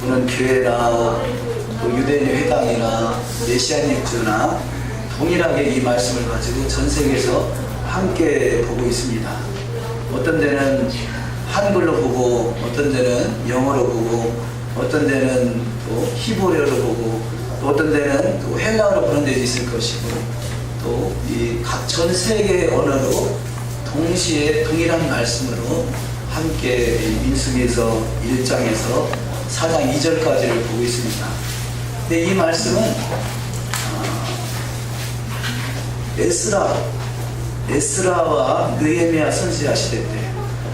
또는 교회나 또 유대인 회당이나 메시아닉주나 동일하게 이 말씀을 가지고 전 세계에서 함께 보고 있습니다. 어떤 데는 한글로 보고, 어떤 데는 영어로 보고, 어떤 데는 또 히브리어로 보고, 또 어떤 데는 또 헬라어로 보는 데도 있을 것이고, 또 이 각 전 세계의 언어로 동시에 동일한 말씀으로 함께 민수기에서 1장에서 4장 2절까지를 보고 있습니다. 근데 이 말씀은 에스라와 느헤미야 선지자 시대 때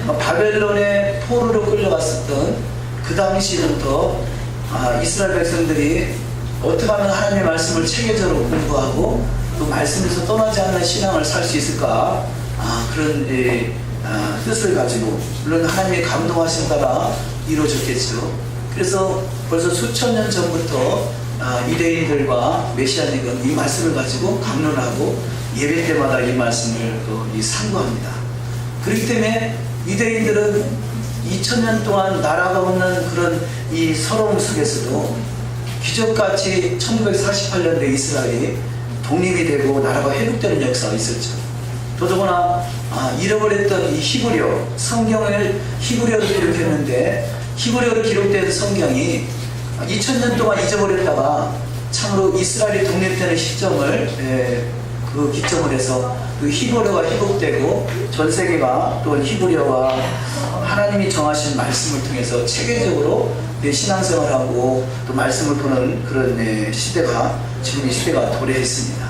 바벨론의 포로로 끌려갔었던 그 당시부터 이스라엘 백성들이 어떻게 하면 하나님의 말씀을 체계적으로 공부하고 또 말씀에서 떠나지 않는 신앙을 살 수 있을까, 그런 뜻을 가지고, 물론 하나님의 감동하신 따라 이루어졌겠죠. 그래서 벌써 수천 년 전부터 유대인들과 메시아ник은 이 말씀을 가지고 강론하고 예배 때마다 이 말씀을 상고합니다. 그렇기 때문에 유대인들은 2000년 동안 나라가 없는 그런 이 서러움 속에서도 기적같이 1948년도에 이스라엘이 독립이 되고 나라가 회복되는 역사가 있었죠. 더더구나 잃어버렸던 이 히브리어, 성경을 히브리어로 기록했는데 히브리어로 기록된 성경이 2000년 동안 잊어버렸다가 참으로 이스라엘이 독립되는 시점을 그 기점을 해서 그 히브리어가 회복되고 전 세계가 또 히브리어와 하나님이 정하신 말씀을 통해서 체계적으로 신앙생활하고 또 말씀을 보는 그런 시대가, 지금 이 시대가 도래했습니다.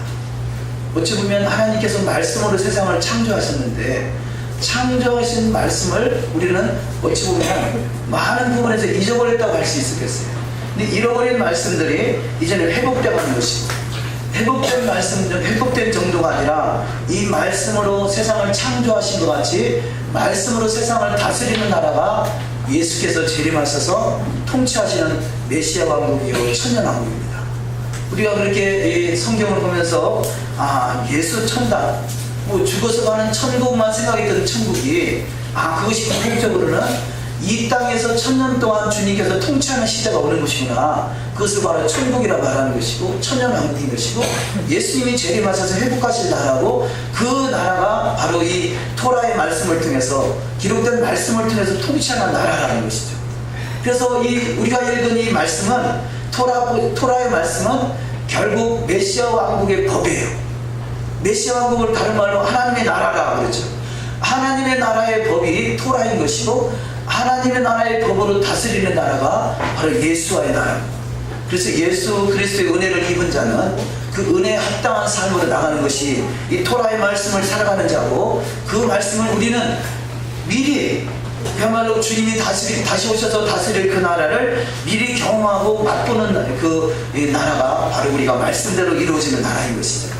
어찌 보면 하나님께서 말씀으로 세상을 창조하셨는데 창조하신 말씀을 우리는 어찌 보면 많은 부분에서 잊어버렸다고 할 수 있었겠어요. 근데 잃어버린 말씀들이 이제는 회복되어가는 것이고, 회복된 말씀, 회복된 정도가 아니라 이 말씀으로 세상을 창조하신 것 같이 말씀으로 세상을 다스리는 나라가 예수께서 재림하셔서 통치하시는 메시아 왕국이요 천년왕국입니다. 우리가 그렇게 성경을 보면서 예수 천당, 죽어서 가는 천국만 생각했던 천국이 그것이 궁극적으로는 이 땅에서 1000년 동안 주님께서 통치하는 시대가 오는 것이구나, 그것을 바로 천국이라 말하는 것이고 천년왕국인 것이고 예수님이 재림하셔서 회복하실 나라고, 그 나라가 바로 이 토라의 말씀을 통해서, 기록된 말씀을 통해서 통치하는 나라라는 것이죠. 그래서 우리가 읽은 이 말씀은 토라의 말씀은 결국 메시아 왕국의 법이에요. 메시아 왕국을 다른 말로 하나님의 나라라 그러죠. 하나님의 나라의 법이 토라인 것이고 하나님의 나라의 법으로 다스리는 나라가 바로 예수와의 나라입니다. 그래서 예수 그리스도의 은혜를 입은 자는 그 은혜에 합당한 삶으로 나가는 것이 이 토라의 말씀을 살아가는 자고, 그 말씀을 우리는 미리 그야말로 주님이 다시 오셔서 다스릴 그 나라를 미리 경험하고 맛보는 그 나라가 바로 우리가 말씀대로 이루어지는 나라인 것이죠.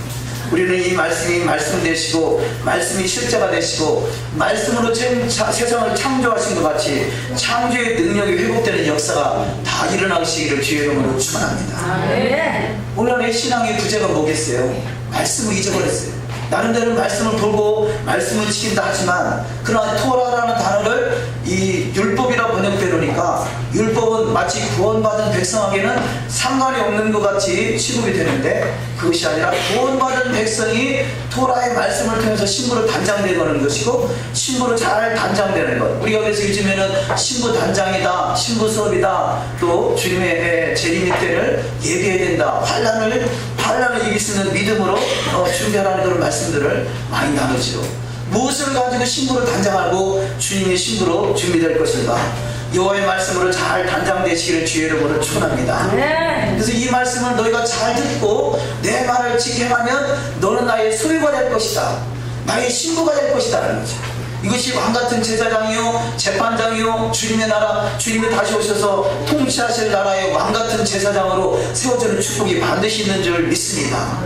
우리는 이 말씀이 말씀 되시고 말씀이 실제가 되시고 말씀으로 세상을 창조하신 것 같이 창조의 능력이 회복되는 역사가 다 일어나시기를 주의 이름으로 축원합니다. 오늘의 신앙의 부재가 뭐겠어요? 말씀을 잊어버렸어요. 나름대로 말씀을 보고 말씀을 지킨다 하지만, 그러나 토라라는 단어를 이 율법이라 번역되려니까 율법은 마치 구원받은 백성에게는 상관이 없는 것 같이 취급이 되는데, 그것이 아니라 구원받은 백성이 토라의 말씀을 통해서 신부로 단장되는 것이고 신부로 잘 단장되는 것. 우리가 그래서 요즘에는 신부 단장이다, 신부 수업이다, 또 주님의 재림의 때를 예비해야 된다, 환란을 이길 수 있는 믿음으로 준비하라는 그런 말씀들을 많이 나누죠. 무엇을 가지고 신부로 단장하고 주님의 신부로 준비될 것인가? 여호와의 말씀으로 잘 단장되시기를 주의 이름으로 축원합니다. 그래서 이 말씀을 너희가 잘 듣고 내 말을 지켜 행하면 너는 나의 소유가 될 것이다, 나의 신부가 될 것이다 라는 거죠. 이것이 왕같은 제사장이요 재판장이요 주님의 나라, 주님이 다시 오셔서 통치하실 나라의 왕같은 제사장으로 세워지는 축복이 반드시 있는 줄 믿습니다.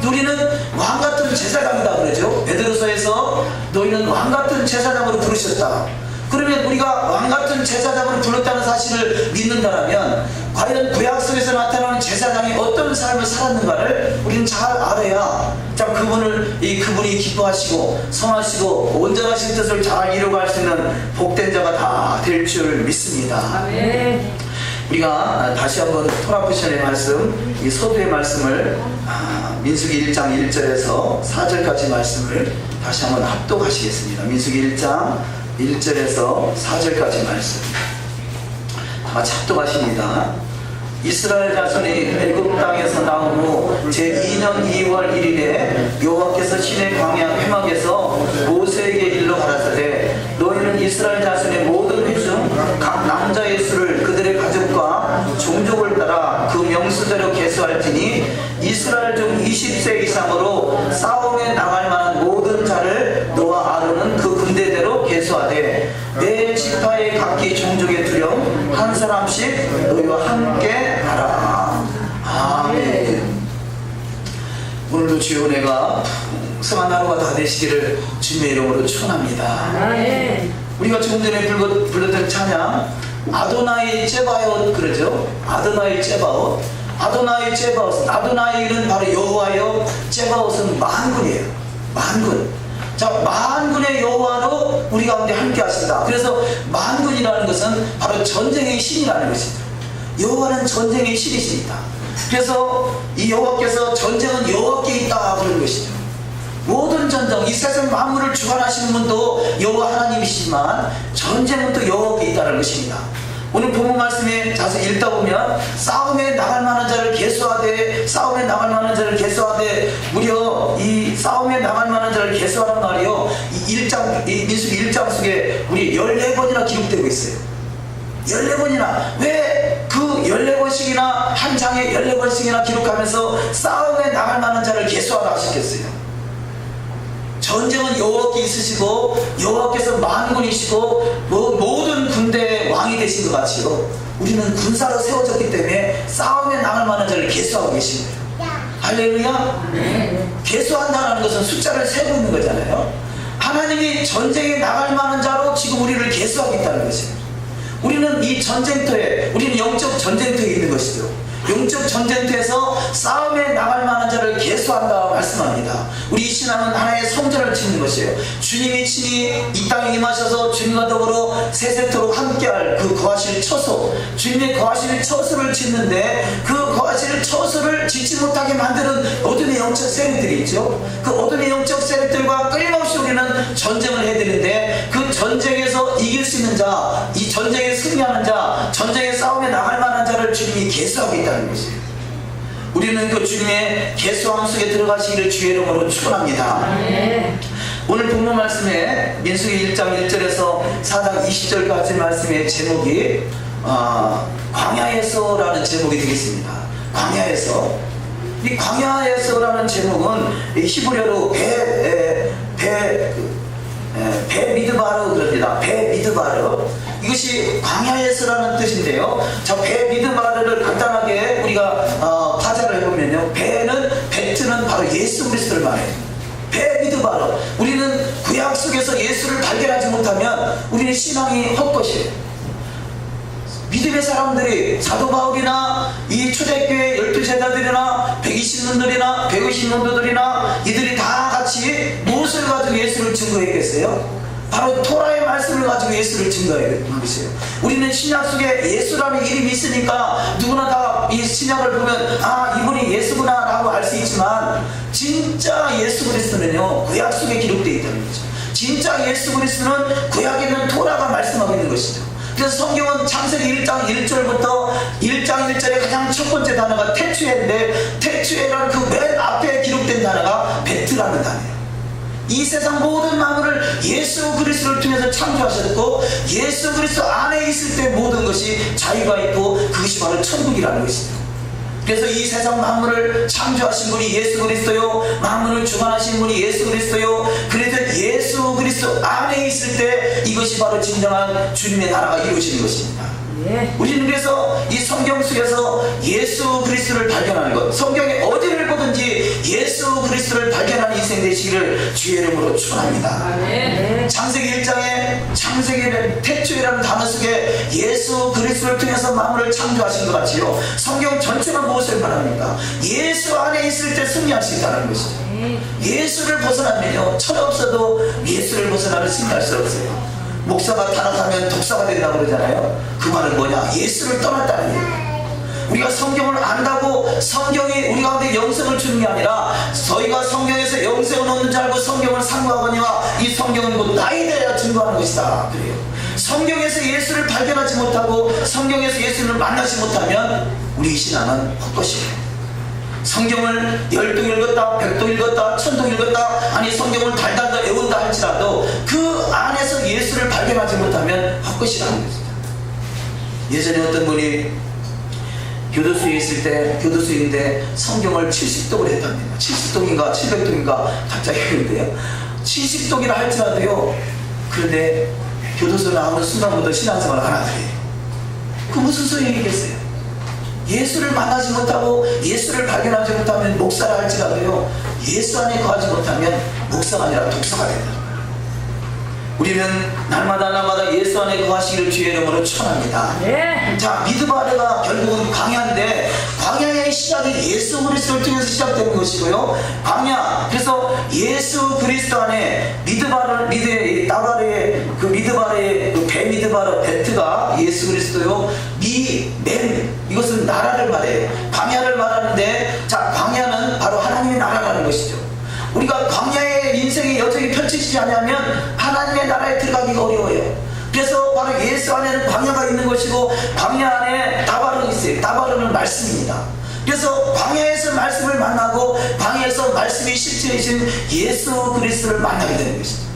우리는 왕같은 제사장이다 그러죠. 베드로서에서 너희는 왕같은 제사장으로 부르셨다. 그러면 우리가 왕같은 제사장으로 불렀다는 사실을 믿는다면 과연 구약 속에서 나타나는 제사장이 어떤 삶을 살았는가를 우리는 잘 알아야 참 그분이 기뻐하시고 선하시고 온전하신 뜻을 잘 이루어갈 수 있는 복된 자가 다 될 줄 믿습니다. 우리가 다시 한번 토라포션의 말씀, 이 소두의 말씀을 민수기 1장 1절에서 4절까지 말씀을 다시 한번 합독하시겠습니다. 민수기 1장 1절에서 4절까지 말씀 같이 합독하십니다. 이스라엘 자손이 애굽 땅에서 나온 후 제2년 2월 1일에 여호와께서 시내 광야 회막에서 모세에게 일러 가라사대 너희는 이스라엘 자손의 모든 회 중 각 남자의 수를 그들의 가족과 종족을 따라 그 명수대로 계수할지니 이스라엘 중 20세 이상으로 싸움에 나갈 만한 모든 자를 너와 아론은 그 군대대로 계수하되 내 지파의 각기 종족의 두령 한 사람씩 너희와 함께 하라. 아멘. 오늘도 주여 은혜가 풍성한 하루가 다 되시기를 주님의 이름으로 축원합니다. 우리가 조금 전에 불렀던 찬양 아도나이 제바옷 그러죠. 아도나이 제바옷. 아도나이 제바옷. 아도나이는 바로 여호와요. 제바옷은 만군이에요. 만군. 자, 만군의 여호와로 우리 가운데 함께 하신다. 그래서 만군이라는 것은 바로 전쟁의 신이라는 것이죠. 여호와는 전쟁의 신이십니다. 그래서 이 여호와께서 전쟁은 여호와께 있다 그런 것이죠. 모든 전쟁, 이 세상 만물을 주관하시는 분도 여호와 하나님이시지만 전쟁은 또 여호와께 있다는 것입니다. 오늘 본문 말씀에 자세히 읽다 보면 싸움에 나갈 만한 자를 계수하되 싸움에 나갈 만한 자를 계수하되 무려 이 싸움에 나갈 만한 자를 계수하는 말이요 이 민수기 1장 속에 우리 14번이나 기록되고 있어요. 14번이나 왜 그 14번씩이나 한 장에 14번씩이나 기록하면서 싸움에 나갈 만한 자를 계수하라 하셨겠어요. 전쟁은 여호와께 있으시고 여호와께서 만군이시고 모든 군대의 왕이 되신 것 같이요 우리는 군사로 세워졌기 때문에 싸움에 나갈 만한 자를 계수하고 계신 거예요. 할렐루야. 계수한다는 것은 숫자를 세고 있는 거잖아요. 하나님이 전쟁에 나갈 만한 자로 지금 우리를 계수하고 있다는 것이에요. 우리는 이 전쟁터에 우리는 영적 전쟁터에 있는 것이죠. 영적 전쟁터에서 싸움에 나갈 만한 자를 계수한다 말씀합니다. 우리 이 신앙은 하나의 성전을 짓는 것이에요. 주님이 친히 이 땅에 임하셔서 주님과 더불어 세세토록 함께할 그 거하실 처소, 주님의 거하실 처소를 짓는데 그 거하실 처소를 짓지 못하게 만드는 어둠의 영적 세력들이 있죠. 그 어둠의 영적 세력들과 끊임없이 우리는 전쟁을 해야 되는데 그 전쟁에서 이길 수 있는 자, 이 전쟁에 승리하는 자, 전쟁의 싸움에 나갈 만한 자를 주님이 계수하고 있다는 것이에요. 우리는 그 주님의 계수함 속에 들어가시기를 주의 이름으로 축원합니다. 오늘 본문 말씀에 민수기 1장 1절에서 4장 20절까지 말씀의 제목이 광야에서라는 제목이 되겠습니다. 광야에서. 이 광야에서라는 제목은 히브리어로 배 미드바르 그럽니다. 배 미드바르. 이것이 광야에서라는 뜻인데요. 저 배 미드바르를 간단하게 우리가 파자를 해보면요. 배트는 바로 예수 그리스도를 말해요. 배 미드바르. 우리는 구약 속에서 예수를 발견하지 못하면 우리는 신앙이 헛것이에요. 믿음의 사람들이 사도 바울이나 이 초대교회 12제자들이나 120년들이나 150년도들이나 이들이 다 같이 무엇을 가지고 예수를 증거했겠어요? 바로 토라의 말씀을 가지고 예수를 증거한 것이에요. 우리는 신약 속에 예수라는 이름이 있으니까 누구나 다 이 신약을 보면 이분이 예수구나 라고 알 수 있지만 진짜 예수 그리스도는요 구약 속에 기록되어 있다는 거죠. 진짜 예수 그리스도는 구약에 있는 토라가 말씀하고 있는 것이죠. 그래서 성경은 창세기 1장 1절부터 1장 1절에 가장 첫 번째 단어가 태초에인데 태초에라는 그 맨 앞에 기록된 단어가 베트라는 단어예요. 이 세상 모든 만물을 예수 그리스도를 통해서 창조하셨고 예수 그리스도 안에 있을 때 모든 것이 자유가 있고 그것이 바로 천국이라는 것이죠. 그래서 이 세상 만물을 창조하신 분이 예수 그리스도요, 만물을 주관하신 분이 예수 그리스도요. 그래서 예수 그리스도 안에 있을 때 이것이 바로 진정한 주님의 나라가 이루어지는 것입니다. 우리는 그래서 이 성경 속에서 예수 그리스도를 발견하는 것, 성경에 어디를 보든지 예수 그리스도를 발견하는 인생 되시기를 주의 이름으로 축원합니다. 창세기 1장에 창세기의 태초이라는 단어 속에 예수 그리스도를 통해서 만물을 창조하신 것 같이요, 성경 전체가 무엇을 말합니까? 예수 안에 있을 때 승리할 수 있다는 것이죠. 예수를 벗어나면요, 철없어도 예수를 벗어나면 승리할 수 없어요. 목사가 타락하면 독사가 된다고 그러잖아요. 그 말은 뭐냐? 예수를 떠났다는 얘기예요. 우리가 성경을 안다고 성경이 우리 가운데 영생을 주는 게 아니라 저희가 성경에서 영생을 얻는 줄 알고 성경을 상고하거니와 이 성경은 곧 나에 대하여 증거하는 것이다. 그래요. 성경에서 예수를 발견하지 못하고 성경에서 예수를 만나지 못하면 우리 신앙은 헛것이에요. 성경을 10도 읽었다 100도 읽었다 1000도 읽었다 아니 성경을 달달달 외운다 할지라도 그 안에서 예수를 발견하지 못하면 헛것이라는 것이죠. 예전에 어떤 분이 교도소에 있을 때 교도소인데 성경을 70독을 했답니다. 70독인가 700독인가 갑자기 했는데요. 70독이라 할지라도요. 그런데 교도소 나오는 순간부터 신앙생활을 안 하더래요. 그 무슨 소용이겠어요? 예수를 만나지 못하고 예수를 발견하지 못하면 목사라 할지라도요. 예수 안에 거하지 못하면 목사가 아니라 독사가 된다. 우리는 날마다 예수 안에 거하시기를 주의 이름으로 축원합니다. 네. 자, 미드바르가 결국은 광야인데 광야의 시작이 예수 그리스도를 통해서 시작되는 것이고요. 광야, 그래서 예수 그리스도 안에 따바르의 그 미드바르의 그 배 미드바르 베트가 예수 그리스도요. 이것은 나라를 말해요. 광야를 말하는데 자, 광야는 바로 하나님의 나라라는 것이죠. 우리가 광야의 인생의 여정이 펼쳐지지 않으면 하나님의 나라에 들어가기가 어려워요. 그래서 바로 예수 안에는 광야가 있는 것이고 광야 안에 다바르가 있어요. 다바르는 말씀입니다. 그래서 광야에서 말씀을 만나고 광야에서 말씀이 실제이신 예수 그리스도를 만나게 되는 것이죠.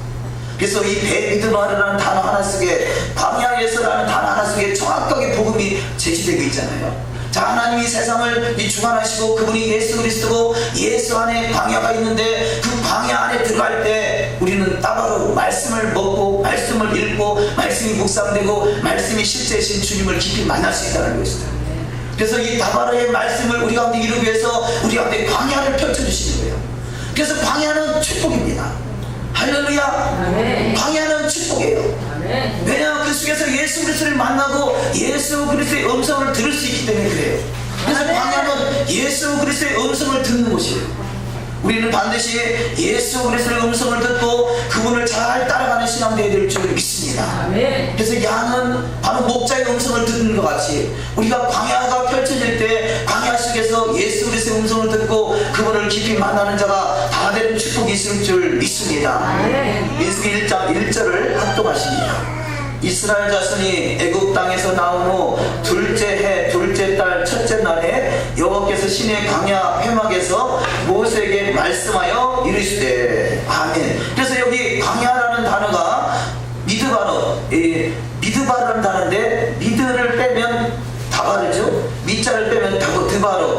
그래서 이 베미드바르라는 단어 하나 속에 광야에서라는 단어 하나 속에 정확하게 복음이 제시되고 있잖아요. 자, 하나님이 세상을 주관하시고 그분이 예수 그리스도고 예수 안에 광야가 있는데 그 광야 안에 들어갈 때 우리는 따바로 말씀을 먹고 말씀을 읽고 말씀이 묵상되고 말씀이 실제이신 주님을 깊이 만날 수 있다는 것이다. 그래서 이 다바로의 말씀을 우리 가운데 이루기 위해서 우리 가운데 광야를 펼쳐주시는 거예요. 그래서 광야는 축복입니다. 할렐루야. 광야는 축복이에요. 왜냐하면 그 속에서 예수 그리스도를 만나고 예수 그리스도의 음성을 들을 수 있기 때문에 그래요. 그래서 광야는 예수 그리스도의 음성을 듣는 곳이에요. 우리는 반드시 예수 그리스도의 음성을 듣고 그분을 잘 따라가는 신앙 되어야 될 줄 믿습니다. 그래서 양은 바로 목자의 음성을 듣는 것 같이 우리가 광야가 펼쳐질 때 광야 속에서 예수 그리스도의 음성을 듣고 그분을 깊이 만나는 자가 다 되는 축복이 있을 줄 믿습니다. 민수기 1장 1절을 합독하십니다. 이스라엘 자손이 애굽 땅에서 나온 후 둘째 해 둘째 달 첫째 날에 여호와께서 시내 광야 회막에서 모세에게 말씀하여 이르시되 아멘. 그래서 여기 광야라는 단어가 미드바르라는 단어인데 미드를 빼면 다바르죠. 미자를 빼면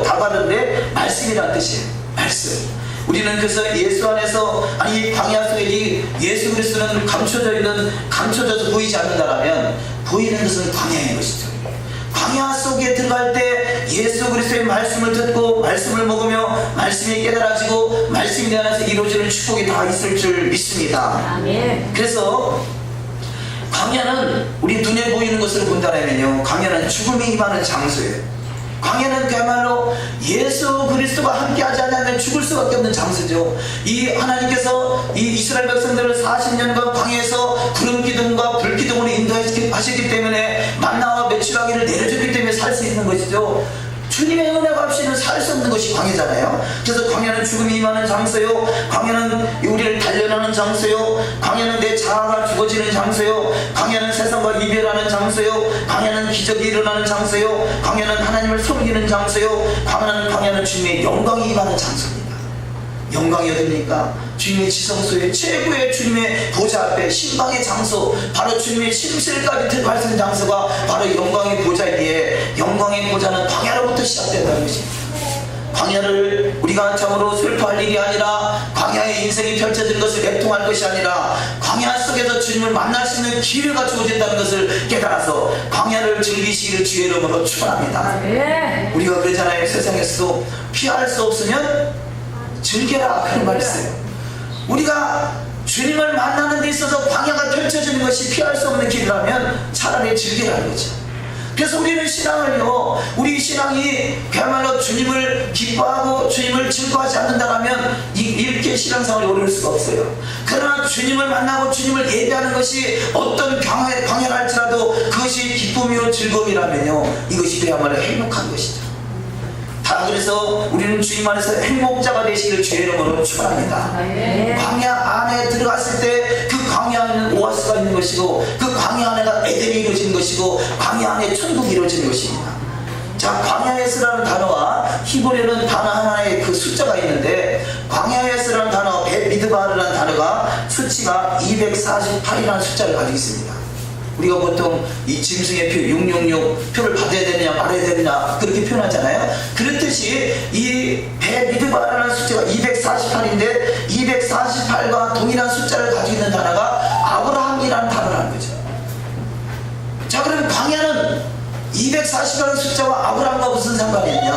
다바르인데 말씀이라는 뜻이에요. 말씀. 우리는 그래서 예수 안에서 아니 광야 속에 예수 그리스도는 감춰져서 보이지 않는다라면 보이는 것은 광야인 것이죠. 광야 속에 들어갈 때 예수 그리스도의 말씀을 듣고 말씀을 먹으며 말씀이 깨달아지고 말씀이 내 안에서 이루어지는 축복이 다 있을 줄 믿습니다. 그래서 광야는 우리 눈에 보이는 것을 본다면요, 광야는 죽음이 임하는 장소예요. 광야는 그야말로 예수 그리스도가 함께하지 않으면 죽을 수밖에 없는 장소죠. 이 하나님께서 이 이스라엘 백성들을 40년간 광야에서 구름 기둥과 불 기둥으로 인도하셨기 때문에 만나와 메추라기를 내려줬기 때문에 살 수 있는 것이죠. 주님의 은혜가 없이는 살 수 없는 것이 광야잖아요. 그래서 광야는 죽음이 임하는 장소요, 광야는 우리를 단련하는 장소요, 광야는 내 자아가 죽어지는 장소요, 광야는 세상과 이별하는 장소요, 광야는 기적이 일어나는 장소요, 광야는 하나님을 섬기는 장소요, 광야는 주님의 영광이 임하는 장소입니다. 영광이 어딥니까? 주님의 지성소에 최고의 주님의 보좌 앞에 신방의 장소, 바로 주님의 심실까지 들어갈 수 있는 장소가 바로 영광의 보좌이기에 영광의 보좌는 광야로부터 시작된다는 것입니다. 광야를 우리가 참으로 슬퍼할 일이 아니라 광야의 인생이 펼쳐진 것을 애통할 것이 아니라 광야 속에서 주님을 만날 수 있는 기회가 주어진다는 것을 깨달아서 광야를 즐기시기를 주의 이름으로 축원합니다. 우리가 그러잖아요. 세상에서도 피할 수 없으면 즐겨라 그런 말이 있어요. 우리가 주님을 만나는 데 있어서 광야가 펼쳐지는 것이 피할 수 없는 길이라면 차라리 즐기라는 거죠. 그래서 우리는 신앙을요, 우리 신앙이 그야말로 주님을 기뻐하고 주님을 증거하지 않는다면 이렇게 신앙생활이 오를 수가 없어요. 그러나 주님을 만나고 주님을 예배하는 것이 어떤 광야랄지라도 그것이 기쁨이요 즐거움이라면요, 이것이 그야말로 행복한 것이죠. 다 그래서 우리는 주님 안에서 행복자가 되시기를 주의 이름으로 축원합니다. 광야 안에 들어갔을 때 그 광야 안에는 오아스가 있는 것이고, 그 광야 안에가 에덴이 이루어진 것이고, 광야 안에 천국이 이루어진 것입니다. 자, 광야에서라는 단어와 히브리어는 단어 하나의 그 숫자가 있는데, 광야에서라는 단어와 베미드바르라는 단어가 수치가 248이라는 숫자를 가지고 있습니다. 우리가 보통 이 짐승의 표 666 표를 받아야 되느냐 말아야 되느냐 그렇게 표현하잖아요. 그렇듯이 이 베미드바라는 숫자가 248인데 248과 동일한 숫자를 가지고 있는 단어가 아브라함이라는 단어라는 거죠. 자, 그럼 광야는 240이라는 숫자와 아브라함과 무슨 상관이 있냐?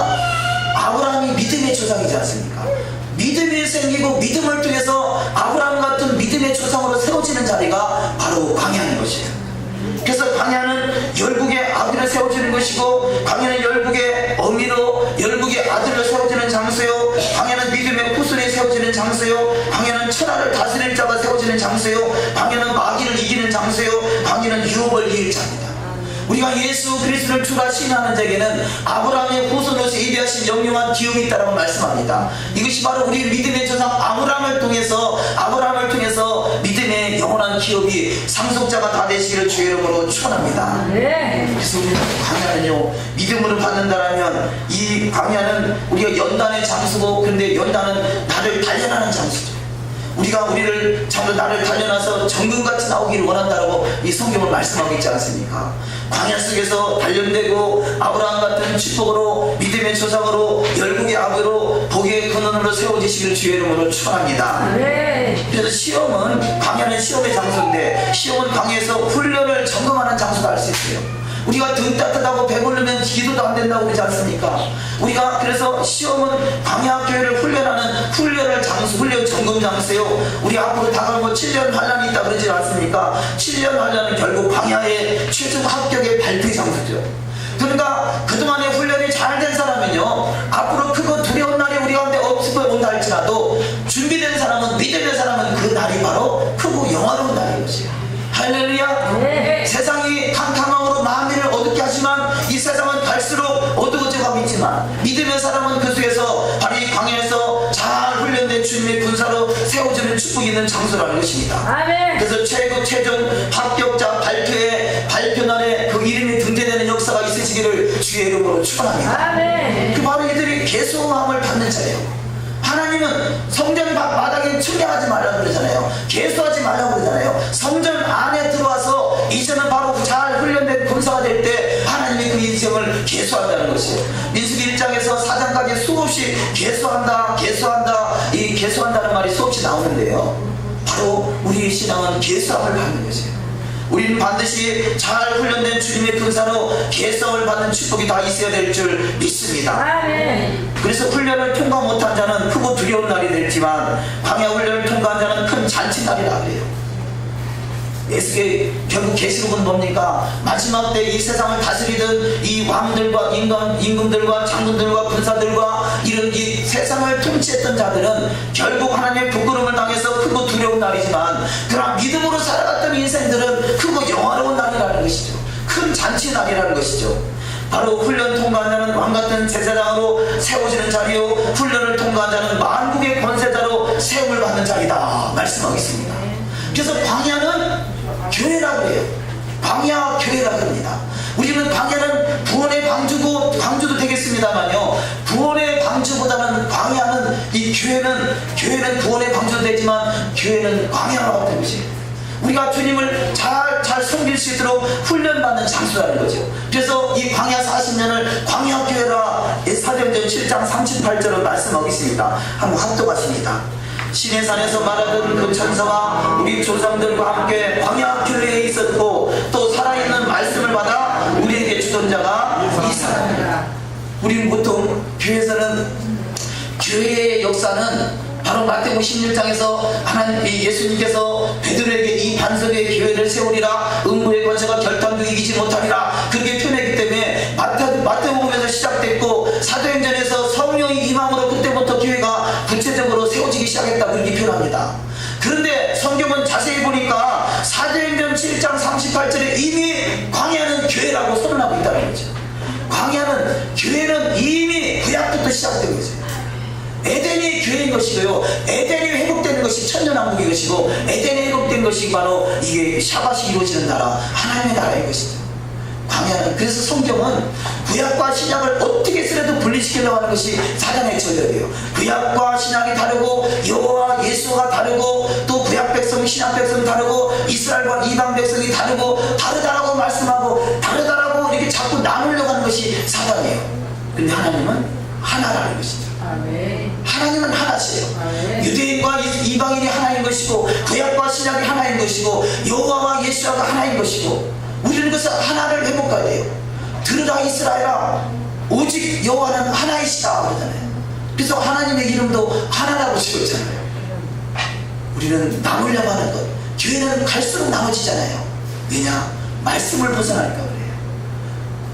아브라함이 믿음의 조상이지 않습니까? 믿음이 생기고 믿음을 통해서 아브라함 같은 믿음의 조상으로 세워지는 자리가 바로 광야인 것이에요. 그래서 광야는 열국의 아들을 세워주는 것이고, 광야는 열국의 어미로 열국의 아들로 세워지는 장소요, 광야는 믿음의 후손이 세워지는 장소요, 광야는 천하를 다스릴 자가 세워지는 장소요, 광야는 마귀를 이기는 장소요, 광야는 유업을 이길 자입니다. 우리가 예수 그리스도를 주라 신하는 자에게는 아브라함의 후손으로서 예비하신 영영한 기업이 있다고 말씀합니다. 이것이 바로 우리 믿음의 조상 아브라함을 통해서 믿음의 영원한 기업이 상속자가 다 되시기를 주의 이름으로 축원합니다. 그래서 우리는 광야는요, 믿음으로 받는다라면 이 광야는 우리가 연단의 장소고, 그런데 연단은 나를 단련하는 장소죠. 우리가 우리를 전부 나를 단련해서 정금같이 나오기를 원한다라고 이 성경을 말씀하고 있지 않습니까? 광야 속에서 단련되고 아브라함 같은 축복으로 믿음의 조상으로 열국의 아버로 복의 근원으로 세워지시기를 주의 이름으로 축원합니다. 그래서 시험은, 광야는 시험의 장소인데 시험은 광야에서 훈련을 점검하는 장소도 알 수 있어요. 우리가 등 따뜻하고 배부르면 기도도 안 된다고 그러지 않습니까? 우리가 그래서 시험은 광야교회를 훈련하는 훈련 점검 장소요. 우리 앞으로 다가오고 7년 환란이 있다 그러지 않습니까? 7년 환란은 결국 광야의 최종 합격의 발표 장소죠. 그러니까 그동안의 훈련이 잘 된 사람은요, 앞으로 크고 두려운 날이 우리 가운데 온다 할지라도 준비된 사람은, 믿음의 사람은 그 날이 바로 크고 영화로운 날인 것이에요. 할렐루야. 세상이 탕탕함으로 만민을 어둡게 하지만 이 세상은 갈수록 어두워져 가고 있지만 믿음의 사람은 그 속에서 바로 이 광야에서 잘 훈련된 주님의 군사로 세워지는 축복이 있는 장소라는 것입니다. 아멘. 그래서 최종 합격자 발표날에 그 이름이 등재되는 역사가 있으시기를 주의 이름으로 축원합니다. 아멘. 그 바로 이들이 계속함을 받는 자예요. 하나님은 성전 마당에 청량하지 말라고 그러잖아요. 개수하지 말라고 그러잖아요. 성전 안에 들어와서 이제는 바로 잘 훈련된 군사가 될 때 하나님이 그 인생을 개수한다는 것이에요. 민수기 1장에서 4장까지 수없이 이 개수한다는 말이 수없이 나오는데요, 바로 우리의 신앙은 개수함을 받는 것이에요. 우리는 반드시 잘 훈련된 주님의 군사로 개성을 받는 축복이 다 있어야 될 줄 믿습니다. 그래서 훈련을 통과 못한 자는 크고 두려운 날이 될지만 광야 훈련을 통과한 자는 큰 잔치날이라 그래요. 예수의 결국 계시록은 뭡니까? 마지막 때 이 세상을 다스리던 이 왕들과 임금들과 장군들과 군사들과 이런 이 세상을 통치했던 자들은 결국 하나님의 부끄러움을 당해서 크고 두려운 날이지만, 그러나 믿음으로 살아갔던 인생들은 크고 영화로운 날이라는 것이죠. 큰 잔치 날이라는 것이죠. 바로 훈련 통과한 자는 왕같은 제사장으로 세워지는 자리요, 훈련을 통과한 자는 만국의 권세자로 세움을 받는 자리다 말씀하겠습니다. 그래서 광야는 교회라고 해요. 광야 교회라고 합니다. 우리는 광야는 구원의 방주도 되겠습니다만요, 구원의 방주보다는 광야는, 이 교회는 구원의 방주도 되지만 교회는 광야와 같은 것이에요. 우리가 주님을 잘 섬길 수 있도록 훈련받는 장소라는 거죠. 그래서 이 광야 40년을 광야교회라 사도행전 7장 38절을 말씀하고 있습니다. 한번 합독하십니다. 신의 산에서 말하던 그 천사와 우리 조상들과 함께 광야 교회에 있었고, 또 살아있는 말씀을 받아 우리에게 주던 자가 이 사람이다. 우리는 보통 교회의 역사는 바로 마태복음 16장에서 하나님 예수님께서 베드로에게 이 반석의 교회를 세우리라, 음부의 권세가 결단도 이기지 못하리라 그렇게 표현했기 때문에 사도행전에서 성령이 임함으로 그때부터 교회가 구체적으로 세워지기 시작했다 그렇게 표현합니다. 그런데 성경은 자세히 보니까 사도행전 7장 38절에 이미 광야는 교회라고 선언하고 있다는 거죠. 광야는, 교회는 이미 구약부터 시작된 거죠. 에덴이 교회인 것이고요, 에덴이 회복되는 것이 천년왕국인 것이고, 에덴이 회복된 것이 바로 이게 샤밧이 이루어지는 나라, 하나님의 나라인 것이죠. 광야는, 그래서 성경은 구약과 신약을 어떻게 쓰려도 분리시키려고 하는 것이 사단의 전략이에요. 구약과 신약이 다르고 여호와 예수가 다르고 또 구약 백성 신약 백성 다르고 이스라엘과 이방 백성이 다르고 다르다라고 말씀하고 다르다라고 이렇게 자꾸 나누려고 하는 것이 사단이에요. 근데 하나님은 하나라는 것이죠. 하나님은 하나세요. 유대인과 이방인이 하나인 것이고 구약과 신약이 하나인 것이고 여호와와 예수가 하나인 것이고, 우리는 그래서 하나를 회복해야 돼요. 들으라 이스라엘아, 오직 여호와는 하나이시다 그러잖아요. 그래서 하나님의 이름도 하나라고 지었잖아요. 우리는 나누려고 하는 것, 교회는 갈수록 나눠지잖아요. 왜냐? 말씀을 벗어나니까 그래요.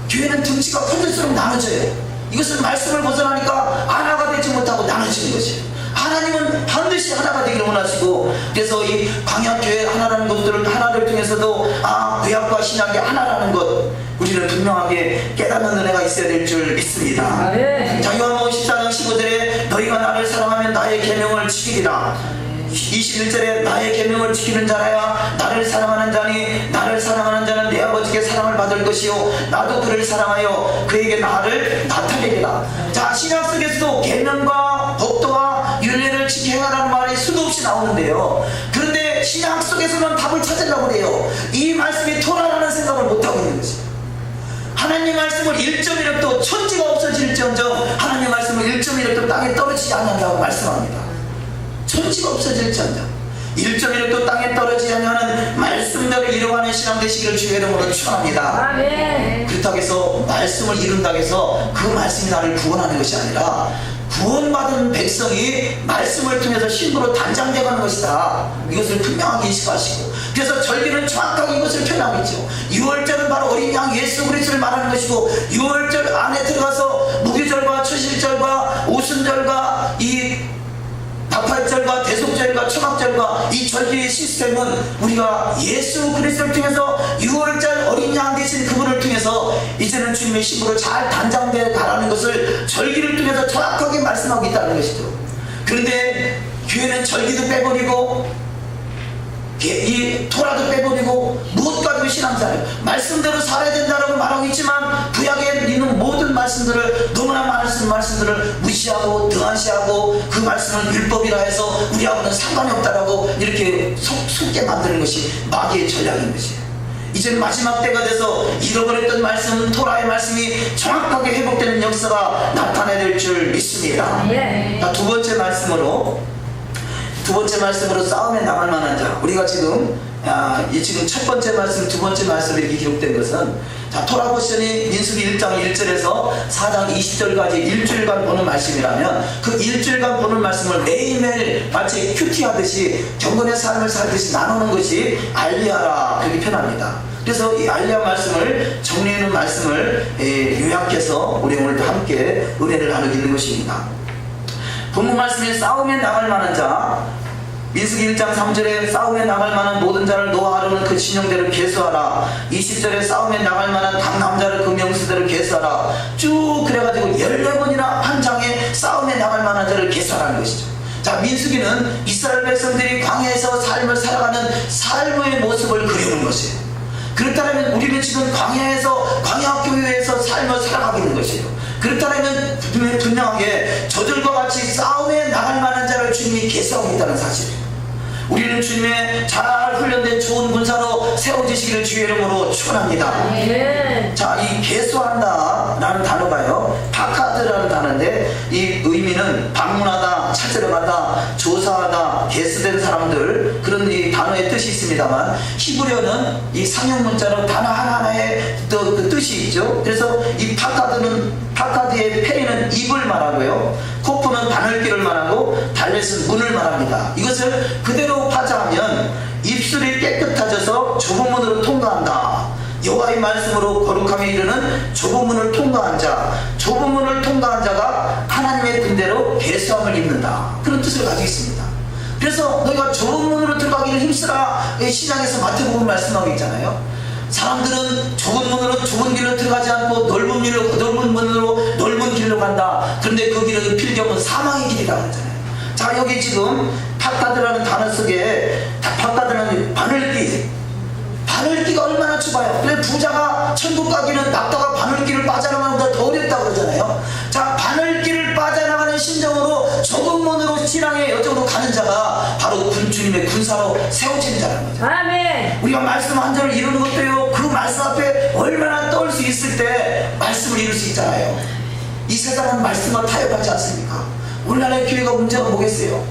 교회는 등치가 커질수록 나눠져요. 이것은 말씀을 벗어나니까 하나가 되지 못하고 나눠지는 것이에요. 하나님은 반드시 하나가 되기를 원하시고, 그래서 이 광야교회 하나라는 것들을 하나를 통해서도 구약과 신약이 하나라는 것, 우리는 분명하게 깨닫는 은혜가 있어야 될 줄 믿습니다. 자, 요한복음 14장 15절에 너희가 나를 사랑하면 나의 계명을 지키리라. 21절에 나의 계명을 지키는 자라야 나를 사랑하는 자니, 나를 사랑하는 자는 내 아버지께 사랑을 받을 것이요 나도 그를 사랑하여 그에게 나를 나타내리라. 자, 신약 속에서도 계명과 법도와 율례를 지켜라는 말이 수도 없이 나오는데요, 그런데 신약 속에서는 답을 찾으려고 해요. 이 말씀이 토라라는 생각을 못하고 있는 것이에요. 하나님 말씀을 1.1획도 천지가 없어질지언정 하나님 말씀을 1.1획도 땅에 떨어지지 않는다고 말씀합니다. 천지가 없어질지언정 1.1획도 땅에 떨어지지 않는 말씀대로 이루어가는 신앙 되시기를 주의 이름으로 축원합니다. 그렇다고 해서 말씀을 이룬다고 해서 그 말씀이 나를 구원하는 것이 아니라, 구원받은 백성이 말씀을 통해서 신부로 단장되어가는 것이다, 이것을 분명하게 인식하시고, 그래서 절기는 정확하게 이것을 표현하고 있죠. 6월절은 바로 어린 양 예수 그리스도를 말하는 것이고, 6월절 안에 들어가서 무교절과 초실절과 오순절과 이 나팔절과 대속절과 초막절과 이 절기의 시스템은 우리가 예수 그리스도를 통해서 6월절 어린 양 되신 그분을 통해서 이제는 주님의 신부로 잘 단장되어 가라는 것을 절기를 통해서 정확하게 말씀하고 있다는 것이죠. 그런데 교회는 절기도 빼버리고 이 토라도 빼버리고 무엇 가지고 신앙생활을 말씀대로 살아야 된다고 말하고 있지만, 구약에 있는 모든 말씀들을, 너무나 많은 말씀들을 무시하고 등한시하고 그 말씀을 율법이라 해서 우리하고는 상관이 없다라고 이렇게 속게 만드는 것이 마귀의 전략인 것이에요. 이제 마지막 때가 돼서 잃어버렸던 말씀, 토라의 말씀이 정확하게 회복되는 역사가 나타나야 될 줄 믿습니다. 자, 두 번째 말씀으로 싸움에 나갈 만한 자. 우리가 지금 첫 번째 말씀, 두 번째 말씀에 이렇게 기록된 것은, 자, 토라 포션이 민수기 1장 1절에서 4장 20절까지 일주일간 보는 말씀이라면, 그 일주일간 보는 말씀을 매일매일 마치 큐티하듯이 경건의 삶을 살듯이 나누는 것이 알리야라 그렇게 표현합니다. 그래서 이 알리야 말씀을 정리하는 말씀을 요약해서 우리 오늘도 함께 은혜를 나누게 되는 것입니다. 본문 말씀에 싸움에 나갈 만한 자, 민수기 1장 3절에 싸움에 나갈 만한 모든 자를 노아 아론은 그 진영대로 계수하라. 20절에 싸움에 나갈 만한 각 남자를 그 명수대로 계수하라. 쭉 그래가지고 14번이나 한 장에 싸움에 나갈 만한 자를 계수하라는 것이죠. 자, 민수기는 이스라엘 백성들이 광야에서 삶을 살아가는 삶의 모습을 그리는 것이에요. 그렇다면 우리는 지금 광야교회에서 삶을 살아가고 있는 것이에요. 그렇다면 분명하게 저들과 같이 싸움에 나갈 만한 자를 주님이 계수하고 있다는 사실이에요. 우리는 주님의 잘 훈련된 좋은 군사로 세워지시기를 주의 이름으로 축원합니다. 자, 이 계수한다 라는 단어가요, 바카드라는 단어인데, 이 의미는 방문하다, 찾으러 가다, 조사하다, 계수된 사람들, 그런 이 단어의 뜻이 있습니다만, 히브리어는 이 상형 문자로 단어 하나하나의 그 뜻이 있죠. 그래서 이 바카드의 페리는 입을 말하고요, 코프는 바늘길을 말하고, 달렛은 문을 말합니다. 이것을 그대로 파자하면 입술이 깨끗해져서 좁은 문으로 통과한다. 여호와의 말씀으로 거룩함에 이르는 좁은 문을 통과한 자, 좁은 문을 통과한 통과한 자가 하나님의 군대로 계수함을 입는다, 그런 뜻을 가지고 있습니다. 그래서 너희가 좁은 문으로 들어가기를 힘쓰라, 시장에서 마태복음 말씀하고 있잖아요. 사람들은 좁은 문으로 좁은 길로 들어가지 않고 넓은 문으로 넓은 길로 간다. 그런데 그 길은 필경은 사망의 길이라고 하잖아요. 자, 여기 지금 팟가드라는 단어 속에 팟가드는 바늘기가 얼마나 좁아요. 그래서 부자가 천국 가기는 낙타가 바늘길을 빠져나가는 것보다 더 어렵다고 그러잖아요. 자, 바늘길을 빠져나가는 심정으로 좁은 문으로 신앙의 여정으로 가는 자가 바로 주님의 군사로 세워지는 자라는 거죠. 아멘. 우리가 말씀 한 절을 이루는 것도요, 그 말씀 앞에 얼마나 떠올 수 있을 때 말씀을 이룰 수 있잖아요. 이 세상은 말씀과 타협하지 않습니까? 오늘날의 교회가 문제가 뭐겠어요?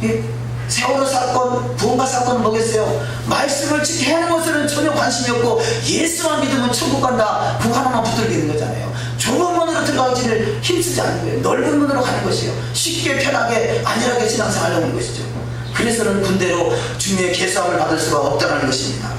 예? 세월호 사건, 부흥가 사건은 뭐겠어요? 말씀을 지켜야 하는 것에는 전혀 관심이 없고 예수만 믿으면 천국 간다, 그 하나만 붙들리는 거잖아요. 좁은 문으로 들어가기를 힘쓰지 않는 거예요. 넓은 문으로 가는 것이요, 쉽게 편하게 안일하게 신앙생활 하는 것이죠. 그래서는 군대로 주님의 계수함을 받을 수가 없다는 것입니다.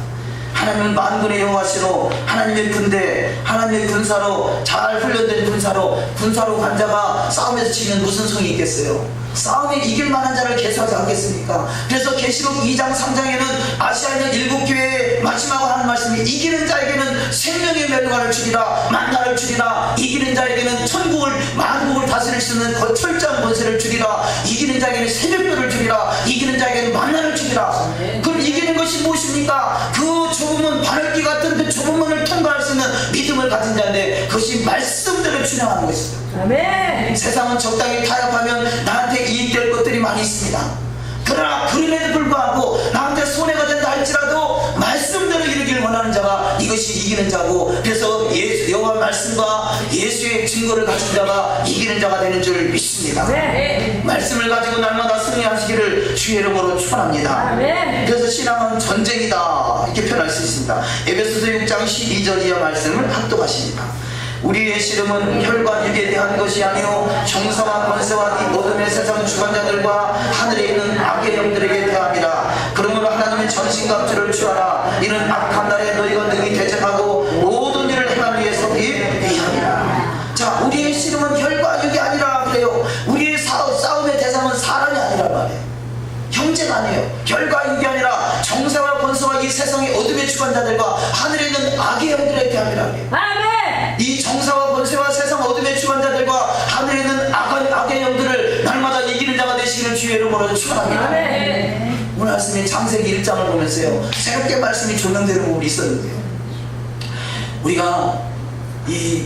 하나님은 만군의 여호와시로 하나님의 군대, 하나님의 군사로, 잘 훈련된 군사로 간 자가 싸움에서 지면 무슨 성이 있겠어요? 싸움에 이길 만한 자를 계수하지 않겠습니까? 그래서 계시록 2장 3장에는 아시아에 있는 7교회의 마지막으로 하는 말씀이, 이기는 자에게는 생명의 멸관을 주리라, 만나를 주리라. 이기는 자에게는 천국을, 만국을 다스릴 수 있는 철저한 권세를 주리라. 이기는 자에게는 새벽별을 주리라. 이기는 자에게는 만나를 주리라. 그럼 이기는 것이 무엇입니까? 그 좁은 문, 바늘기 같은 그 좁은 문을 통과할 수 있는 믿음을 가진 자인데, 그것이 말씀대로 준행하는 것이죠. 아멘. 세상은 적당히 타협하면 나한테 이익될 것들이 많이 있습니다. 그러나 그럼에도 불구하고 나한테 손해가 된다 할지라도 말씀대로 이루기를 원하는 자가 이것이 이기는 자고, 그래서 여호와 말씀과 예수의 증거를 가진 자가 이기는 자가 되는 줄 믿습니다. 네. 말씀을 가지고 날마다 승리하시기를 주의 이름으로 축원합니다. 아멘. 그래서 신앙은 전쟁이다, 이렇게 표현할 수 있습니다. 에베소서 6장 12절 이하 말씀을 합독하십니다. 우리의 씨름은 혈과 육에 대한 것이 아니요 정사와 권세와 이 모든 세상 주관자들과 하늘에 있는 악의 영들에게 대함이라. 그러므로 하나님의 전신갑주를 취하라. 이는 악한 날에 너희가 능히 대적하고 모든 일을 행하기 위해 서기 위함이라. 자, 우리의 씨름은 혈과 육이 아니라 그래요. 우리의 싸움의 대상은 사람이 아니란 말이에요. 형제가 아니에요. 혈과 육이 아니라 정사와 권세와 이 세상의 어둠의 주관자들과 하늘에 있는 악의 영들에게 대함이라. 아멘. 이 정사와 권세와 세상 어둠의 주관자들과 하늘에 있는 악의 영들을 날마다 이기는 자가 되시기를 주의 이름으로 축원합니다. 오늘 말씀인 창세기 1장을 보면서요, 새롭게 말씀이 조명되는 부분이 있었는데요, 우리가 이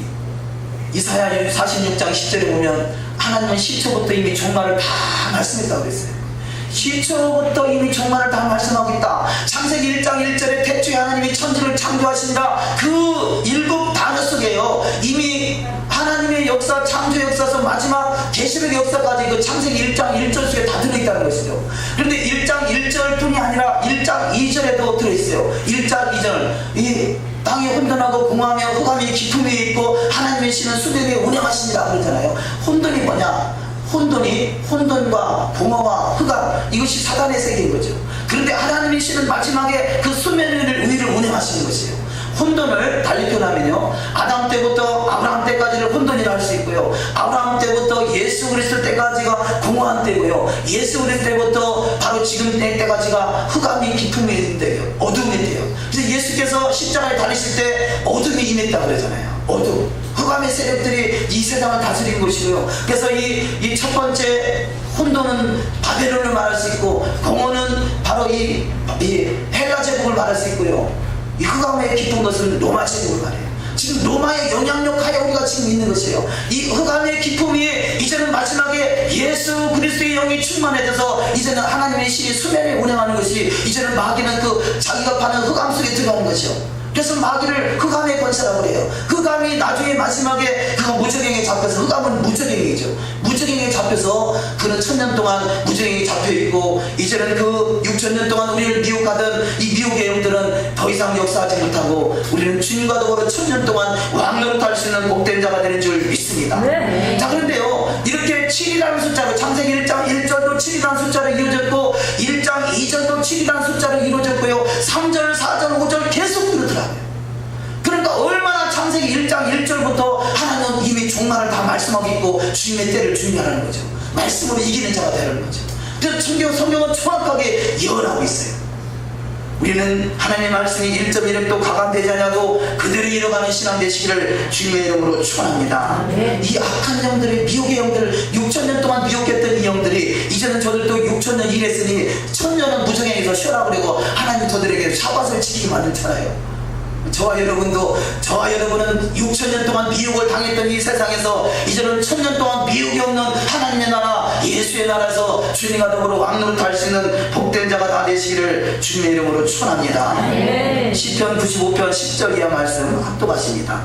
이사야 46장 10절에 보면 하나님은 시초부터 이미 종말을 다 말씀했다고 그랬어요. 시초부터 이미 종말을 다 말씀하고 있다. 창세기 1장 1절에 태초에 하나님이 천지를 창조하신다, 그 7단어 속에요, 이미 하나님의 역사, 창조 역사에서 마지막 계시록의 역사까지 그 창세기 1장 1절 속에 다 들어있다는 것이죠. 그런데 1장 1절 뿐이 아니라 1장 2절에도 들어있어요. 1장 2절, 이 땅이 혼돈하고 공허하며 흑암이 깊음이 있고 하나님의 신은 수백에 운행하시니라 그러잖아요. 혼돈이 뭐냐? 혼돈과 공허와 흑암, 이것이 사단의 세계인 거죠. 그런데 하나님의 신은 마지막에 그 수면을 위를 운행하시는 것이에요. 혼돈을 달리 표현하면요, 아담 때부터 아브라함 때까지를 혼돈이라 할 수 있고요, 아브라함 때부터 예수 그리스도 때까지가 공허한 때고요, 예수 그리스도 때부터 바로 지금 때까지가 흑암이 깊음이 때예요, 어둠이 때예요. 그래서 예수께서 십자가에 달리실 때 어둠이 임했다 그러잖아요. 어둠, 흑암의 세력들이 이 세상을 다스린 것이고요. 그래서 이 첫 번째 혼돈은 바벨론을 말할 수 있고, 공허는 바로 이 헬라 제국을 말할 수 있고요, 이 흑암에 깊은 것은 로마 제국을 말해요. 지금 로마의 영향력 하에 우리가 지금 있는 것이에요. 이 흑암의 깊음이 이제는 마지막에 예수 그리스도의 영이 충만해져서 이제는 하나님의 신이 수면에 운행하는 것이, 이제는 마귀는 그 자기가 파는 흑암 속에 들어가는 것이요. 그래서 마귀를 흑암의 권세라고 해요. 흑암이 나중에 마지막에 그가 무저갱에 잡혀서, 흑암은 무저갱이죠. 무저갱에 잡혀서 그는 1000년 동안 무저갱에 잡혀있고, 이제는 그 6000년 동안 우리를 미혹하던 이 미혹의 영들은 더 이상 역사하지 못하고 우리는 주님과 더불어 1000년 동안 왕노릇할 수 있는 복된 자가 되는 줄 믿습니다. 네. 자, 그런데요, 이렇게 7이라는 숫자로, 창세기 1장 1절도 7이라는 숫자로 이루어졌고, 1장 2절도 7이라는 숫자로 이루어졌고요, 3절 4절 5절 계속 그러더라고요. 그러니까 얼마나 창세기 1장 1절부터 하나님은 이미 종말을 다 말씀하고 있고 주님의 때를 준비하라는 거죠. 말씀으로 이기는 자가 되는 거죠. 그래서 성경은 정확하게 예언하고 있어요. 우리는 하나님의 말씀이 1.1획도 가감되지 않냐고 그대로 이뤄가는 신앙 되시기를 주님의 이름으로 축원합니다. 이 악한 영들의 미혹의 영들, 6,000년 동안 미혹했던 이 영들이 이제는 저들도 6,000년 일했으니 1,000년은 무정행에서 쉬어라 그러고 하나님 저들에게 사밧을 지키게 만들잖아요. 저와 여러분은 6,000년 동안 미혹을 당했던 이 세상에서 이제는 1,000년 동안 미혹이 없는 하나님의 나라 예수의 나라에서 주님과 더불어 왕노릇 할 수 있는 복된 자가 다 되시기를 주님의 이름으로 축원합니다. 시편 95편 10절 이하 말씀 합독하십니다.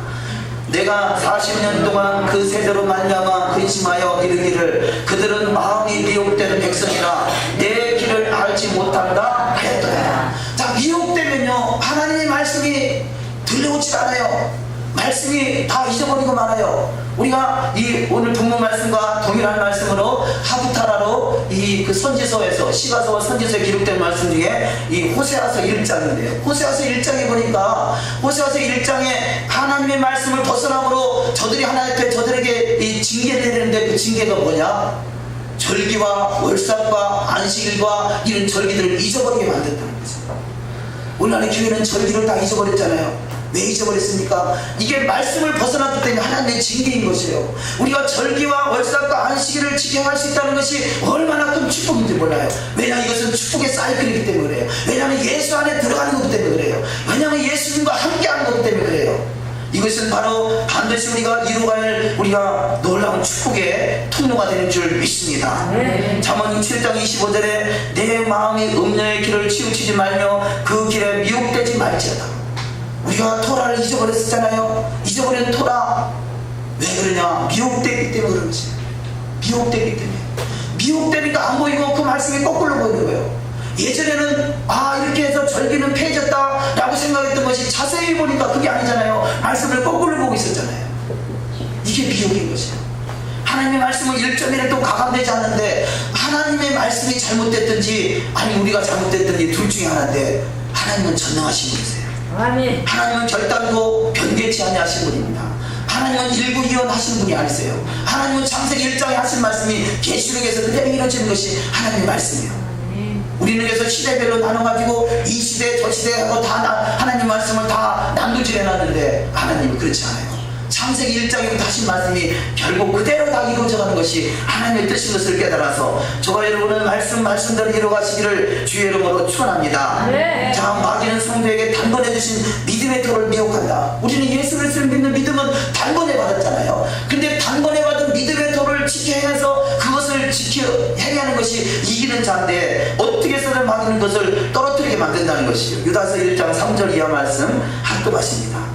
내가 40년 동안 그 세대로 말미암아 근심하여 이르기를 그들은 마음이 미혹되는 백성이라 내 길을 알지 못한다 하였더라. 자, 미혹되면요 하나님의 말씀이 들려오지 않아요. 말씀이 다 잊어버리고 말아요. 우리가 이 오늘 본문 말씀과 동일한 말씀으로 하부타라로 이 그 선지서에서 시가서와 선지서에 기록된 말씀 중에 이 호세아서 1장인데요. 호세아서 1장에 보니까 호세아서 1장에 하나님의 말씀을 벗어남으로 저들이 하나님께 저들에게 이 징계를 내리는데 그 징계가 뭐냐? 절기와 월삭과 안식일과 이런 절기들을 잊어버리게 만든다는 거죠. 오늘날의 교회는 절기를 다 잊어버렸잖아요. 왜 잊어버렸습니까? 이게 말씀을 벗어났기 때문에 하나님의 징계인 것이에요. 우리가 절기와 월삭과 안식일을 지켜할 수 있다는 것이 얼마나 큰 축복인지 몰라요. 왜냐하면 이것은 축복의 사이클이기 때문에 그래요. 왜냐하면 예수 안에 들어가는 거기 때문에 그래요. 왜냐하면 예수님과 함께하는 거기 때문에 그래요. 이것은 바로 반드시 우리가 이루어갈 우리가 놀라운 축복의 통로가 되는 줄 믿습니다. 잠언 7장 25절에 내 마음이 음녀의 길을 치우치지 말며 그 길에 미혹되지 말지어다. 우리가 토라를 잊어버렸었잖아요. 잊어버린 토라 왜 그러냐? 미혹되기 때문에 그런 것이에요. 미혹되기 때문에. 미혹되니까 안 보이고 그 말씀이 거꾸로 보이는 거예요. 예전에는 이렇게 해서 절기는 폐해졌다 라고 생각했던 것이 자세히 보니까 그게 아니잖아요. 말씀을 거꾸로 보고 있었잖아요. 이게 미혹인 것이에요. 하나님의 말씀은 1.1획도 가감되지 않는데 하나님의 말씀이 잘못됐든지 아니 우리가 잘못됐든지 둘 중에 하나인데 하나님은 전능하신 분이세요. 아멘. 하나님은 결단도 변개치 아니하신 분입니다. 하나님은 일구이연하신 분이 아니세요. 하나님은 창세기 1장에 하신 말씀이 계시록에서 그대로 이루어지는 것이 하나님의 말씀이에요. 우리는 그래서 시대별로 나눠가지고 이 시대 저 시대하고 다 하나님 말씀을 다 난도질 해놨는데 하나님은 그렇지 않아요. 창세기 1장에 하신 말씀이 결국 그대로 다 이루어져가는 것이 하나님의 뜻인 것을 깨달아서 저와 여러분은 말씀대로 이루어가시기를 주의 이름으로 축원합니다. 네. 자, 마귀는 성도에게 단번에 주신 믿음의 토를 미혹한다. 우리는 예수 그리스도를 믿는 믿음은 단번에 받았잖아요. 근데 단번에 받은 믿음의 토를 지켜야 해서 그것을 지켜야 하는 것이 이기는 자인데 어떻게 해서든 마귀는 것을 떨어뜨리게 만든다는 것이요. 유다서 1장 3절 이하 말씀 합독하십니다.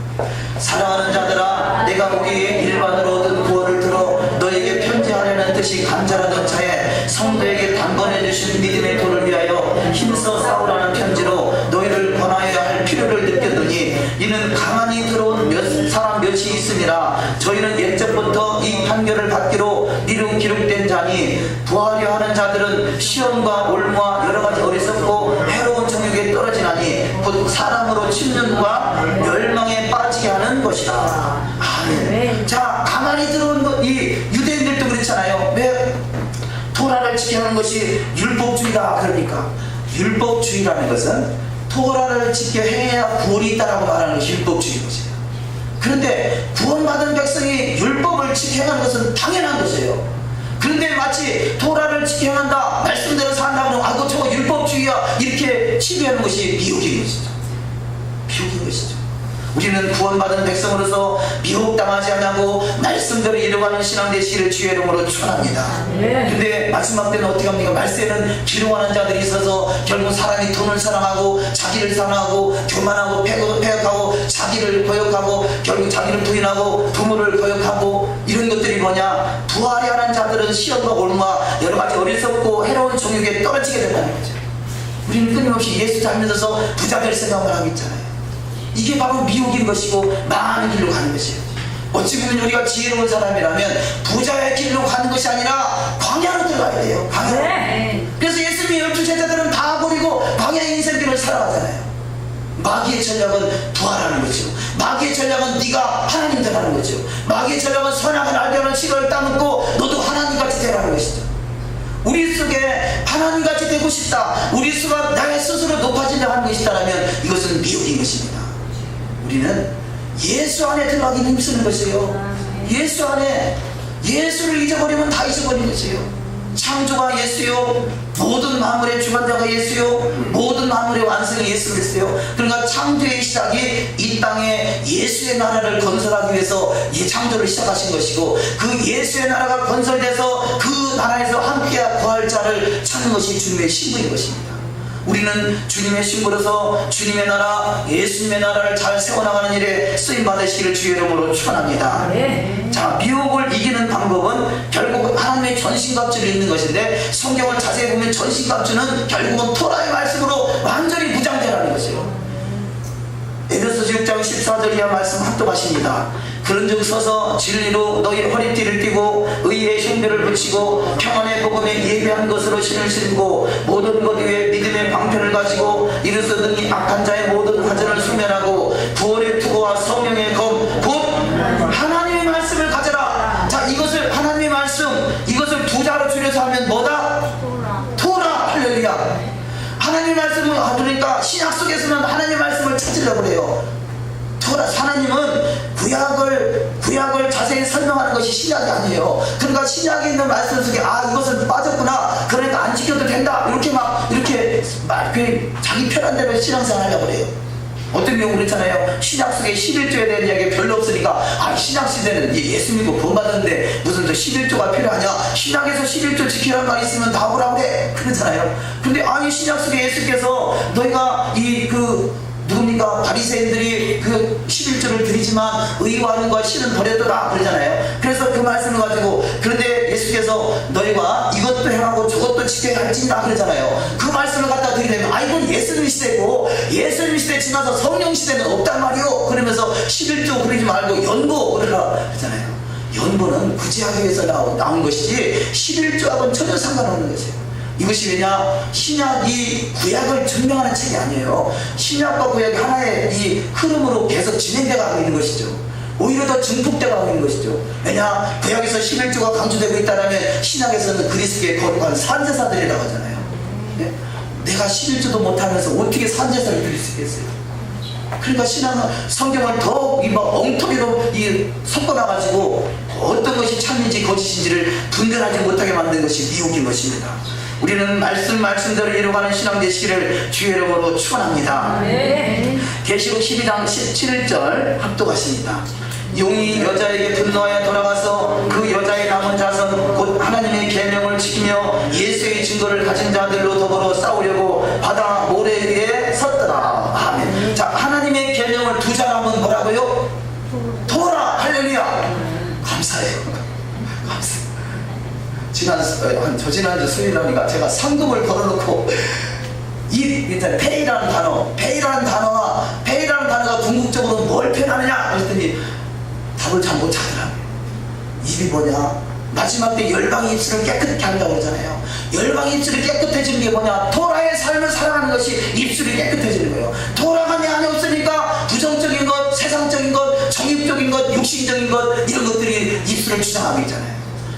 사랑하는 자들아 내가 보기에 일반으로 얻은 구원을 들어 너에게 편지하려는 뜻이 간절하던 차에 성도에게 단번에 주신 믿음의 도를 위하여 힘써 싸우라는 편지로 너희를 권하여야 할 필요를 느꼈더니 이는 가만히 들어온 사람 몇이 있음이라. 저희는 옛적부터 이 판결을 받기로 미리 기록된 자니 부하려 하는 자들은 시험과 올무와 여러가지 어리석고 해로운 정욕에 떨어지나니 곧 사람으로 침륜과 멸망에 빠지게 하는 것이다. 아멘. 자, 가만히 들어온 것, 이 유대인들도 그렇잖아요. 왜? 토라를 지켜야 하는 것이 율법주의다. 그러니까 율법주의라는 것은 토라를 지켜 해야 구원이 있다라고 말하는 것이 율법주의인 것이에요. 그런데 구원받은 백성이 율법을 지켜야 하는 것은 당연한 것이에요. 그런데 마치 토라를 지켜야 한다, 말씀대로 산다고 하면 저거 율법주의야 이렇게 치부하는 것이 미혹인 것이죠. 미혹인 것이죠. 우리는 구원받은 백성으로서 미혹당하지 않고 말씀대로 이루어가는 신앙 되시기를 주의 이름으로 축원합니다. 근데 마지막 때는 어떻게 합니까? 말세는 기롱하는 자들이 있어서 결국 사람이 돈을 사랑하고 자기를 사랑하고 교만하고 폐역하고 자기를 거역하고 결국 자기를 부인하고 부모를 거역하고 이런 것들이 뭐냐? 부하려 하는 자들은 시험과 올무와 여러가지 어리석고 해로운 정욕에 떨어지게 된다는 거죠. 우리는 끊임없이 예수 잘 믿어서 부자 될 생각을 하고 있잖아요. 이게 바로 미혹인 것이고 망하는 길로 가는 것이에요. 어찌 보면 우리가 지혜로운 사람이라면 부자의 길로 가는 것이 아니라 광야로 들어가야 돼요. 광야로. 네. 그래서 예수님이 12 제자들은 다 버리고 광야의 인생길을 살아가잖아요. 마귀의 전략은 부하라는 거죠. 마귀의 전략은 네가 하나님 되라는 거죠. 마귀의 전략은 선악을 알게 하는 시를 딱 하나님같이 되고 싶다, 우리 나의 스스로 높아지려 하는 것이다라면 이것은 미혹인 것입니다. 우리는 예수 안에 들어가기 힘쓰는 것이에요. 예수 안에, 예수를 잊어버리면 다 잊어버린 것이에요. 창조가 예수요, 모든 만물의 주관자가 예수요, 모든 만물의 완성이 예수 그리스도요. 그러니까 창조의 시작이 이 땅에 예수의 나라를 건설하기 위해서 이 창조를 시작하신 것이고, 그 예수의 나라가 건설돼서 그 나라에서 함께 거할 자를 찾는 것이 주님의 신분인 것입니다. 우리는 주님의 신부로서 주님의 나라, 예수님의 나라를 잘 세워나가는 일에 쓰임받으시기를 주의 이름으로 축원합니다. 자, 미혹을 이기는 방법은 결국 하나님의 전신갑주를 입는 것인데, 성경을 자세히 보면 전신갑주는 결국은 토라의 말씀으로 완전히 무장되라는 것이에요. 에베소서 6장 14절 이하 말씀 합독하십니다. 그런즉 서서 진리로 너희 허리띠를 띠고 의의 흉배를 붙이고 평안의 복음에 예비한 것으로 신을 신고 모든 것 위에 믿음의 방편을 가지고 이르서 능히 악한 자의 모든 화전을 소멸하고 구원의 투구와 성령의 검 곧 하나님의 말씀을 가져라. 자, 이것을 하나님의 말씀, 이것을 두 자로 줄여서 하면 뭐다? 토라. 할렐루야. 하나님의 말씀은, 그러니까 신약 속에서는 하나님의 말씀을 찾으려고 그래요. 하나님은 구약을 자세히 설명하는 것이 신약이 아니에요. 그러니까 신약에 있는 말씀 속에 이것은 빠졌구나, 그러니까 안 지켜도 된다, 이렇게 자기 편한 대로 신앙생활 하려고 그래요. 어떤 경우 그렇잖아요. 신약 속에 11조에 대한 이야기가 별로 없으니까 신약 시대는 예수 믿고 구원받았는데 무슨 11조가 필요하냐, 신약에서 11조 지키라는 말이 있으면 다 오라고 그래, 그러잖아요. 근데 신약 속에 예수께서 너희가 누굽니까? 바리새인들이 그 11조를 드리지만 의와는과 실은 버려둬라 그러잖아요. 그래서 그 말씀을 가지고, 그런데 예수께서 너희가 이것도 행하고 저것도 지켜야 할지니라 그러잖아요. 그 말씀을 갖다 드리려면 이건 예수님 시대고, 예수님 시대 지나서 성령 시대는 없단 말이오. 그러면서 11조 그러지 말고 연보 그러라 그러잖아요. 연보는 구제하기 위해서 나온 것이지 11조하고는 전혀 상관없는 것이에요. 이것이 왜냐? 신약이 구약을 증명하는 책이 아니에요. 신약과 구약이 하나의 이 흐름으로 계속 진행되어 가고 있는 것이죠. 오히려 더 증폭되어 가고 있는 것이죠. 왜냐? 구약에서 11조가 강조되고 있다면 신약에서는 그리스도의 거룩한 산제사들이라고 하잖아요. 네? 내가 11조도 못하면서 어떻게 산제사를 드릴 수 있겠어요? 그러니까 신앙은 성경을 더욱 엉터리로 섞어놔가지고 어떤 것이 참인지 거짓인지를 분별하지 못하게 만든 것이 미혹인 것입니다. 우리는 말씀대로 이루어가는 신앙 되시기를 주의 이름으로 축원합니다. 계시록 12장 17절 합독하십니다. 용이 여자에게 분노하여 돌아가서 그 여자의 남은 자손 곧 하나님의 계명을 지키며 예수의 증거를 가진 자들로 더불어 싸우려고 바다 모래 위에 섰더라. 아멘. 자, 하나님의 계명을 두 자람은 뭐라고요? 토라. 할렐루야. 감사해요. 감사해요. 저지난주 수요일이니까 제가 상금을 걸어놓고 페이라는 단어가 궁극적으로 뭘 표현하느냐 그랬더니 답을 잘 못 찾더라고요. 입이 뭐냐? 마지막 때 열방의 입술을 깨끗하게 한다고 그러잖아요. 열방의 입술이 깨끗해지는 게 뭐냐? 토라의 삶을 살아가는 것이 입술이 깨끗해지는 거예요. 토라가 내 안에 없으니까 부정적인 것, 세상적인 것, 정욕적인 것, 육신적인 것, 이런 것들이 입술을 주장하고 있잖아요.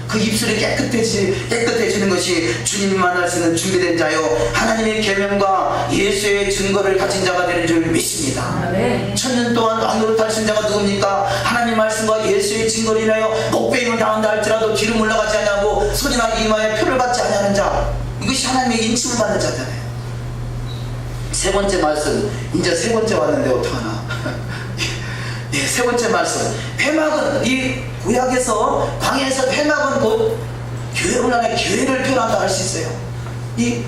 그 입술이 깨끗해지는 것이 주님이 만날 수 있는 준비된 자요 하나님의 계명과 예수의 증거를 가진 자가 되는 줄 믿습니다. 천년 동안 왕노릇 하신 자가 누굽니까? 하나님 말씀과 예수의 증거를 인하여 목배임을 당한다 할지라도 뒤로 물러가지 아니하고 손이나 이마에 표를 받지 아니하는 자, 이것이 하나님의 인침을 받는 자잖아요. 세 번째 말씀, 이제 세 번째 왔는데 어떡하나. 세 번째 말씀, 회막은 이 구약에서 광야에서 회막은 곧 오늘날의 교회를 표현한다 할 수 있어요. 이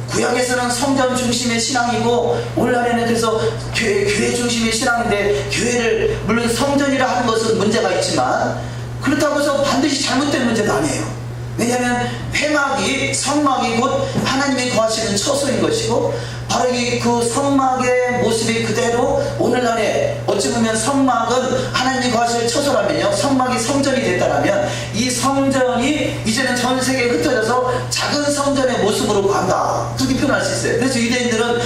구약에서는 성전 중심의 신앙이고 오늘날에는 그래서 교회 중심의 신앙인데, 교회를 물론 성전이라 하는 것은 문제가 있지만 그렇다고 해서 반드시 잘못된 문제도 아니에요. 왜냐하면 회막이, 성막이 곧 하나님이 거하시는 처소인 것이고, 바로 그 성막의 모습이 그대로 오늘날에 어찌 보면 성막은 하나님이 거하실 처소라면요, 성막이 성전이 됐다라면 이 성전이 이제는 전 세계에 흩어져서 작은 성전의 모습으로 간다, 그렇게 표현할 수 있어요. 그래서 유대인들은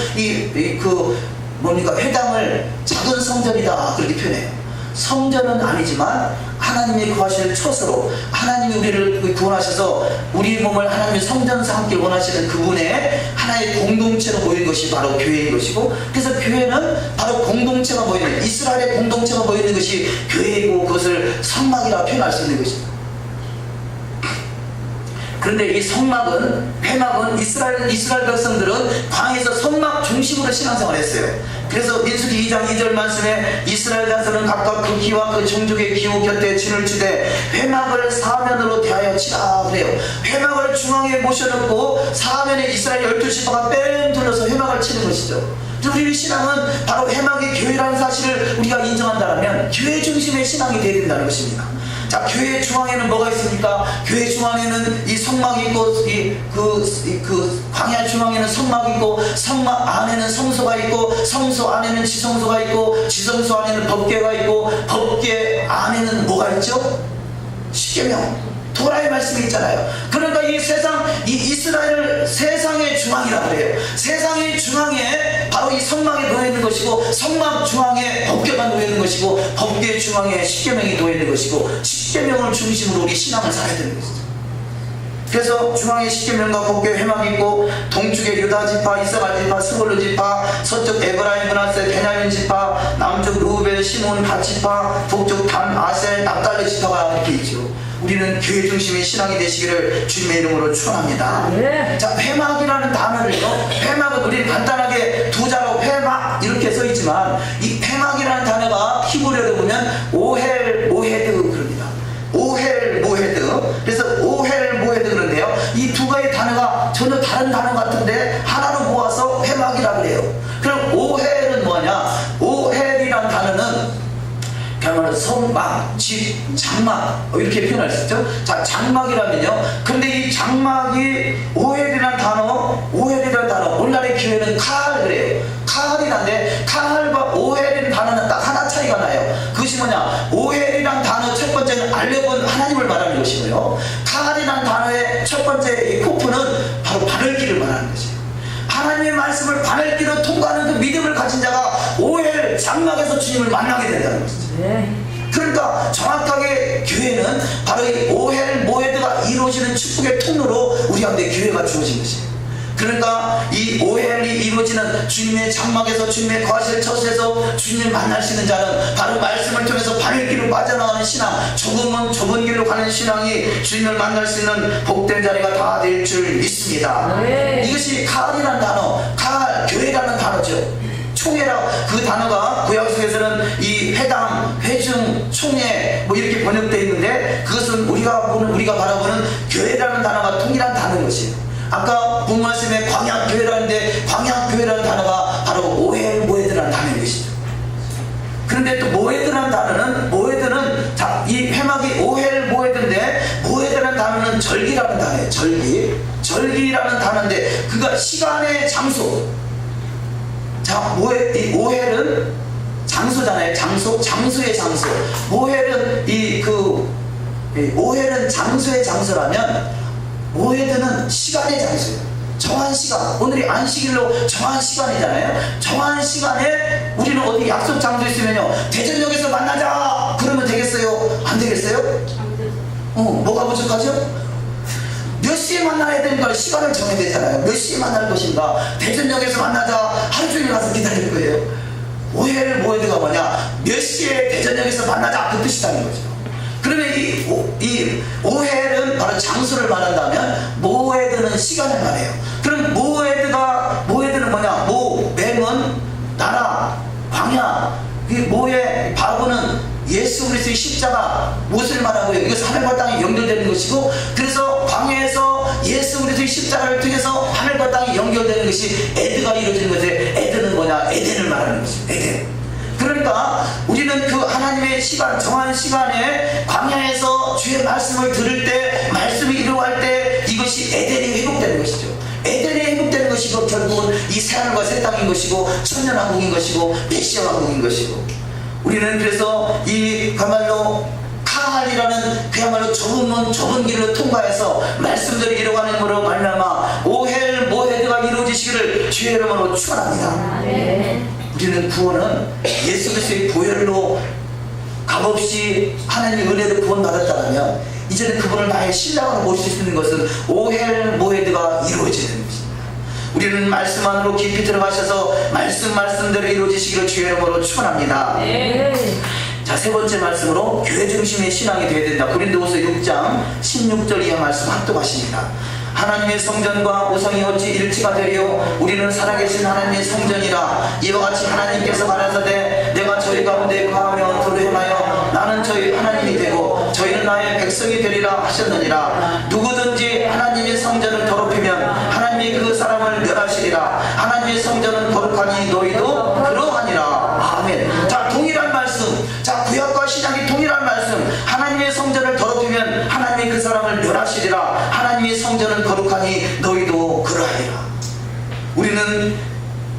회당을 작은 성전이다 그렇게 표현해요. 성전은 아니지만 하나님이 구하실 처소로, 하나님이 우리를 구원하셔서 우리 몸을 하나님의 성전 삼기 원하시는 그분의 하나의 공동체로 모인 것이 바로 교회인 것이고, 그래서 교회는 바로 공동체가 모이는, 이스라엘의 공동체가 모이는 것이 교회이고, 그것을 성막이라 표현할 수 있는 것입니다. 그런데 이 성막은, 회막은 이스라엘 백성들은 광야에서 성막 중심으로 신앙생활을 했어요. 그래서 민수기 2장 2절 말씀에 이스라엘 자손은 각각 그 기와 그 종족의 기후 곁에 진을 치되 회막을 사면으로 대하여 치라 그래요. 회막을 중앙에 모셔놓고 사면에 이스라엘 12지파가 뺑 둘러서 회막을 치는 것이죠. 우리의 신앙은 바로 회막의 교회라는 사실을 우리가 인정한다면 교회 중심의 신앙이 되어야 된다는 것입니다. 자, 교회 중앙에는 뭐가 있습니까? 교회 중앙에는 이 성막이 있고, 광야 중앙에는 성막이 있고, 성막 안에는 성소가 있고, 성소 안에는 지성소가 있고, 지성소 안에는 법궤가 있고, 법궤 안에는 뭐가 있죠? 십계명, 도라의 말씀이 있잖아요. 그러니까 이 세상, 이 이스라엘을 세상의 중앙이라고 그래요. 세상의 중앙에 바로 이 성막이 놓여있는 것이고, 성막 중앙에 법궤가 놓여있는 것이고, 법궤 중앙에 십계명이 놓여있는 것이고, 십계명을 중심으로 우리 신앙을 살아야 되는 것이죠. 그래서 중앙에 십계명과 법궤 회막이 있고, 동쪽에 유다지파, 이사갈지파, 스볼루지파, 서쪽 에브라임, 므낫세, 베냐민 지파, 남쪽 루벤, 시몬, 갓지파, 북쪽 단, 아셀, 납달리 지파가 이렇게 있죠. 우리는 교회 중심의 신앙이 되시기를 주님의 이름으로 축원합니다. 네. 자, 회막이라는 단어를요, 회막은 우리는 간단하게 두 자로 회막 이렇게 써 있지만, 이 회막이라는 단어가 히브리어로 보면 오헬 모헤드 그럽니다. 오헬 모헤드. 그래서 오헬 모헤드 그런데요, 이 두 가지 단어가 전혀 다른 단어 같은데 하나로 모아서 회막이라 그래요. 그럼 오헬은 뭐냐? 오헬이란 단어는 그야말로 성막, 집, 장막 이렇게 표현할 수 있죠. 자, 장막이라면요, 근데 이 장막이 오헬이라는 단어, 오늘날의 교회는 카할 그래요. 카할이란데, 카할과 오헬이라는 단어는 딱 하나 차이가 나요. 그것이 뭐냐? 오헬이라는 단어 첫 번째는 알레본 하나님을 말하는 것이고요, 카할이라는 단어의 첫 번째 코프는 바로 바늘길을 말하는 것이에요. 하나님의 말씀을 바늘길로 통과하는 그 믿음을 가진 자가 오헬 장막에서 주님을 만나게 된다는 것이죠. 그러니까 정확하게 교회는 바로 이 오헬 모헤드가 이루어지는 축복의 통로로 우리 가운데 교회가 주어진 것이에요. 그러니까 이 오헬이 이루어지는 주님의 장막에서, 주님의 거하실 처소에서 주님을 만날 수 있는 자는 바로 말씀을 통해서 바늘길로 빠져나가는 신앙, 조금은 좁은 길로 가는 신앙이 주님을 만날 수 있는 복된 자리가 다 될 줄 믿습니다. 이것이 카할이라는 단어, 카할, 교회라는 단어죠. 총회라, 그 단어가 구약 속에서는 이 회당, 회중, 총회 뭐 이렇게 번역되어 있는데, 그것은 우리가 바라보는 교회라는 단어가 통일한 단어인 것이에요. 아까 본 말씀에 광야교회라는데, 광야교회라는 단어가 바로 오헬 모헤드라는 단어인 것이죠. 그런데 또 모헤드라는 단어는, 모헤드는 이 회막이 오헬 모헤드인데, 모헤드라는 단어는 절기라는 단어예요. 절기라는 단어인데, 그가 시간의 장소. 자, 이 오헬은 장소잖아요. 장소의 장소. 모헬은 오헬은 장소의 장소라면, 모헤드는 시간의 장소예요. 정한 시간, 오늘이 안식일로 정한 시간이잖아요. 정한 시간에 우리는 어디 약속 장소 있으면요, 대전역에서 만나자 그러면 되겠어요? 안 되겠어요? 뭐가 부족하죠? 몇 시에 만나야 되는가 시간을 정해야 되잖아요. 몇 시에 만날 것인가, 대전역에서 만나자 하루 종일 가서 기다릴 거예요. 오헬 모헤드가 뭐냐? 몇 시에 대전역에서 만나자 그 뜻이라는 거죠. 그러면 이 오헬은 바로 장소를 말한다면, 모헤드는 시간을 말해요. 그럼 모헤드는 뭐냐? 맹은 나라, 광야. 이 모의 바보는 예수 그리스도의 십자가, 무엇을 말하고요? 이것은 하늘과 땅이 연결되는 것이고, 그래서 광야에서 예수 그리스도의 십자가를 통해서 하늘과 땅이 연결되는 것이 에드가 이루어지는 것에, 에드는 뭐냐? 에덴을 말하는 것이죠. 에덴. 그러니까 우리는 그 하나님의 시간, 정한 시간에 광야에서 주의 말씀을 들을 때, 말씀이 이루어갈 때, 이것이 에덴이 회복되는 것이죠. 에덴이 회복되는 것이고, 결국은 이 새하늘과 새 땅인 것이고, 천년왕국인 것이고, 메시아 왕국인 것이고, 우리는 그래서 그야말로 카할이라는 그야말로 좁은 길로 통과해서 말씀들이 이루어가는 것으로 말미암아 오헬 모헤드가 이루어지시기를 주의 이름으로 축원합니다. 우리는 구원은 예수 그리스도의 보혈로 값없이 하나님의 은혜로 구원받았다면 이제는 그분을 나의 신랑으로 모실 수 있는 것은 오헬 모헤드가 이루어져야 되는 것입니다. 우리는 말씀 안으로 깊이 들어가셔서 말씀대로 이루어지시기를 주의 이름으로 축원합니다. 자, 세 번째 말씀으로 교회 중심의 신앙이 되어야 된다. 고린도후서 6장 16절 이하 말씀 합독하십니다. 하나님의 성전과 우상이 어찌 일치가 되려 우리는 살아계신 하나님의 성전이라. 이와 같이 하나님께서 말하사대 내가 저희 가운데 거하며 도로 행하여 나는 저희 하나님이 되고 저희는 나의 백성이 되리라 하셨느니라. 누구든지 하나님의 성전을 더럽히면 하나님이 그 사람을 멸하시리라. 하나님의 성전은 거룩하니 너희도 그러하니라. 아멘. 자, 동일한 말씀. 자, 구약과 신약이 동일한 말씀. 하나님의 성전을 더럽히면 하나님이 그 사람을 멸하시리라. 하나님의 성전은 거룩하니 너희도 그러하리라. 우리는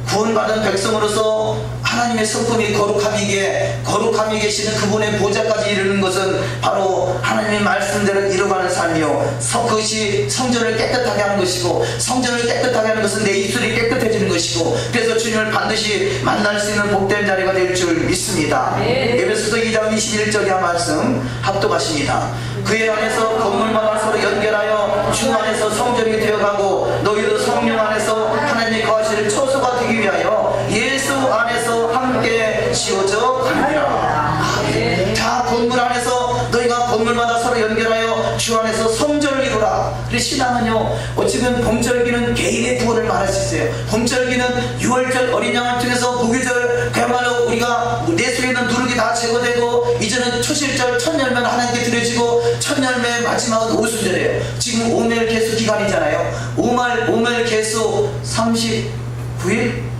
구원받은 백성으로서 하나님의 성품이 거룩함이 계시는 그분의 보좌까지 이르는 것은 바로 하나님의 말씀대로 이루어가는 삶이요, 그것이 성전을 깨끗하게 하는 것이고, 성전을 깨끗하게 하는 것은 내 입술이 깨끗해지는 것이고, 그래서 주님을 반드시 만날 수 있는 복된 자리가 될 줄 믿습니다. 에베소서 2장 21절 이하 말씀 합독하십니다. 그의 안에서 건물마다 서로 연결하여 주 안에서 성전이 되어가고 너희도 성령 안에서 하나님의 거하시는 처소가 되기 위하여 예수 안에서 함께 지어져 가느니라. 자, 건물 안에서 너희가 건물마다 서로 연결하여 주 안에서 성전을 이루라. 그래서 신앙은요, 어찌보면 봄절기는 개인의 구원을 말할 수 있어요. 봄절기는 6월절 어린 양을 통해서 무교절, 그야말로 우리가 내 속에 있는 누룩이 다 제거되고 이제는 초실절 첫 열매는 하나님께 드려지고 첫 열매 마지막은 오순절이에요. 지금 오멜 개수 기간이잖아요. 오멜 개수 39일?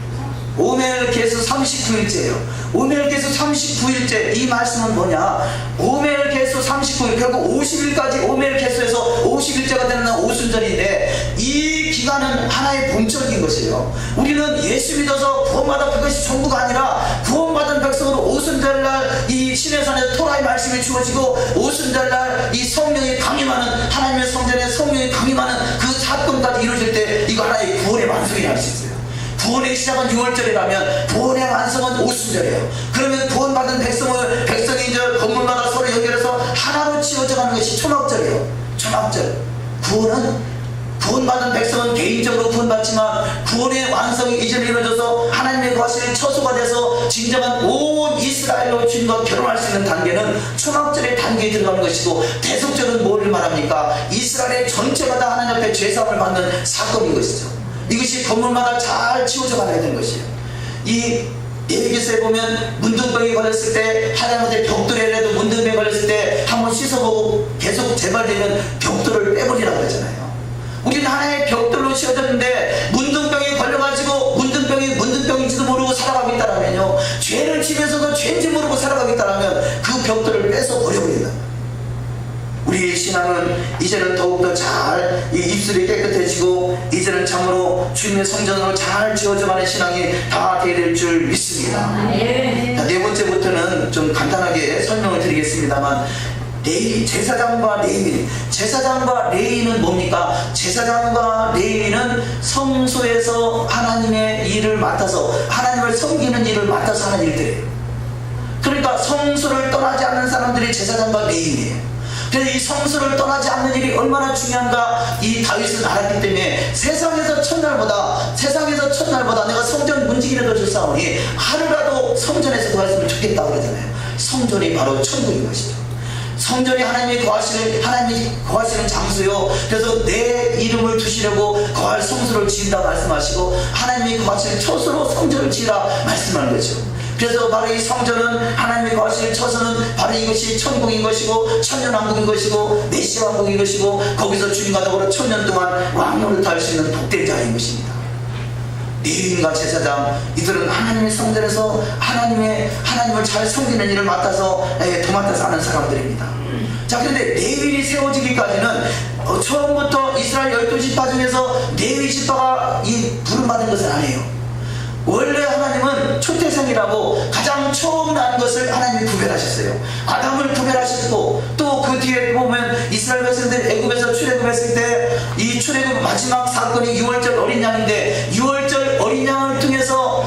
오멜 개수 39일째예요. 오멜 개수 39일째. 이 말씀은 뭐냐? 오멜 개수 39일, 결국 50일까지 오멜 개수에서 50일째가 되는 오순절인데, 이 기간은 하나의 본적인 것이에요. 우리는 예수 믿어서 구원받아 그것이 전부가 아니라, 구원받은 백성으로 오순절날 이 시내산에서 토라의 말씀이 주어지고, 오순절날 이 성령이 강림하는, 하나님의 성전에 성령이 강림하는 그 사건까지 이루어질 때 이거 하나의 구원의 완성이라고 할 수 있어요. 구원의 시작은 6월절이라면 구원의 완성은 오순절이에요. 그러면 구원받은 백성이 이제 건물마다 서로 연결해서 하나로 지어져가는 것이 초막절이에요. 초막절. 구원받은 백성은 개인적으로 구원받지만 구원의 완성이 이제 이루어져서 하나님의 거하시는 처소가 돼서 진정한 온 이스라엘로 주님과 결혼할 수 있는 단계는 초막절의 단계에 들어가는 것이고, 대속절은 뭐를 말합니까? 이스라엘의 전체가 다 하나님 앞에 죄사함을 받는 사건인 것이죠. 이것이 건물마다 잘 치워져 가야 되는 것이에요. 이 예비기서에 보면 문둥병이 걸렸을 때 하나님한테 벽돌이라도 문둥병이 걸렸을 때 한번 씻어보고 계속 재발되면 벽돌을 빼버리라고 하잖아요. 우리는 하나의 벽돌로 씌워졌는데 문둥병이 걸려가지고 문둥병인지도 모르고 살아가고 있다라면요, 죄를 지면서도 죄인지 모르고 살아가고 있다라면 그 벽돌을 빼서 버려버린다. 우리의 신앙은 이제는 더욱더 잘 이 입술이 깨끗해지고 이제는 참으로 주님의 성전으로 잘 지어져가는 신앙이 다 되어야 될 줄 믿습니다. 자, 네 번째부터는 좀 간단하게 설명을 드리겠습니다만, 제사장과 레위인은 뭡니까? 제사장과 레위인은 성소에서 하나님의 일을 맡아서, 하나님을 섬기는 일을 맡아서 하는 일들이에요. 그러니까 성소를 떠나지 않는 사람들이 제사장과 레위인이에요. 그래서 이 성소를 떠나지 않는 일이 얼마나 중요한가 이 다윗은 알았기 때문에 세상에서 첫날보다 내가 성전 문지기라도 줬사오니 하루라도 성전에서 거했으면 좋겠다 그러잖아요. 성전이 바로 천국인 것이죠. 성전이 하나님이 거하시는 장소요. 그래서 내 이름을 두시려고 거할 성소를 지은다 말씀하시고, 하나님이 거하시는 처소로 성전을 지으라 말씀하는 거죠. 그래서 바로 이 성전은 하나님이 거하시는 처소는 바로 이것이 천국인 것이고, 천년왕국인 것이고, 메시아 왕국인 것이고, 거기서 주님과 더불어 천년 동안 왕노릇 할 수 있는 복된 자리인 것입니다. 레위인과 제사장, 이들은 하나님의 성전에서 하나님을 잘 섬기는 일을 맡아서 도맡아서 하는 사람들입니다. 자, 그런데 레위인이 세워지기까지는 처음부터 이스라엘 12지파 중에서 레위 지파가 이 부름받은 것은 아니에요. 원래 하나님은 초태생이라고 가장 처음 난 것을 하나님이 구별하셨어요. 아담을 구별하셨고, 또 그 뒤에 보면 이스라엘 백성들 애굽에서 출애굽했을 때 이 출애굽 마지막 사건이 6월절 어린 양인데, 6월절 어린 양을 통해서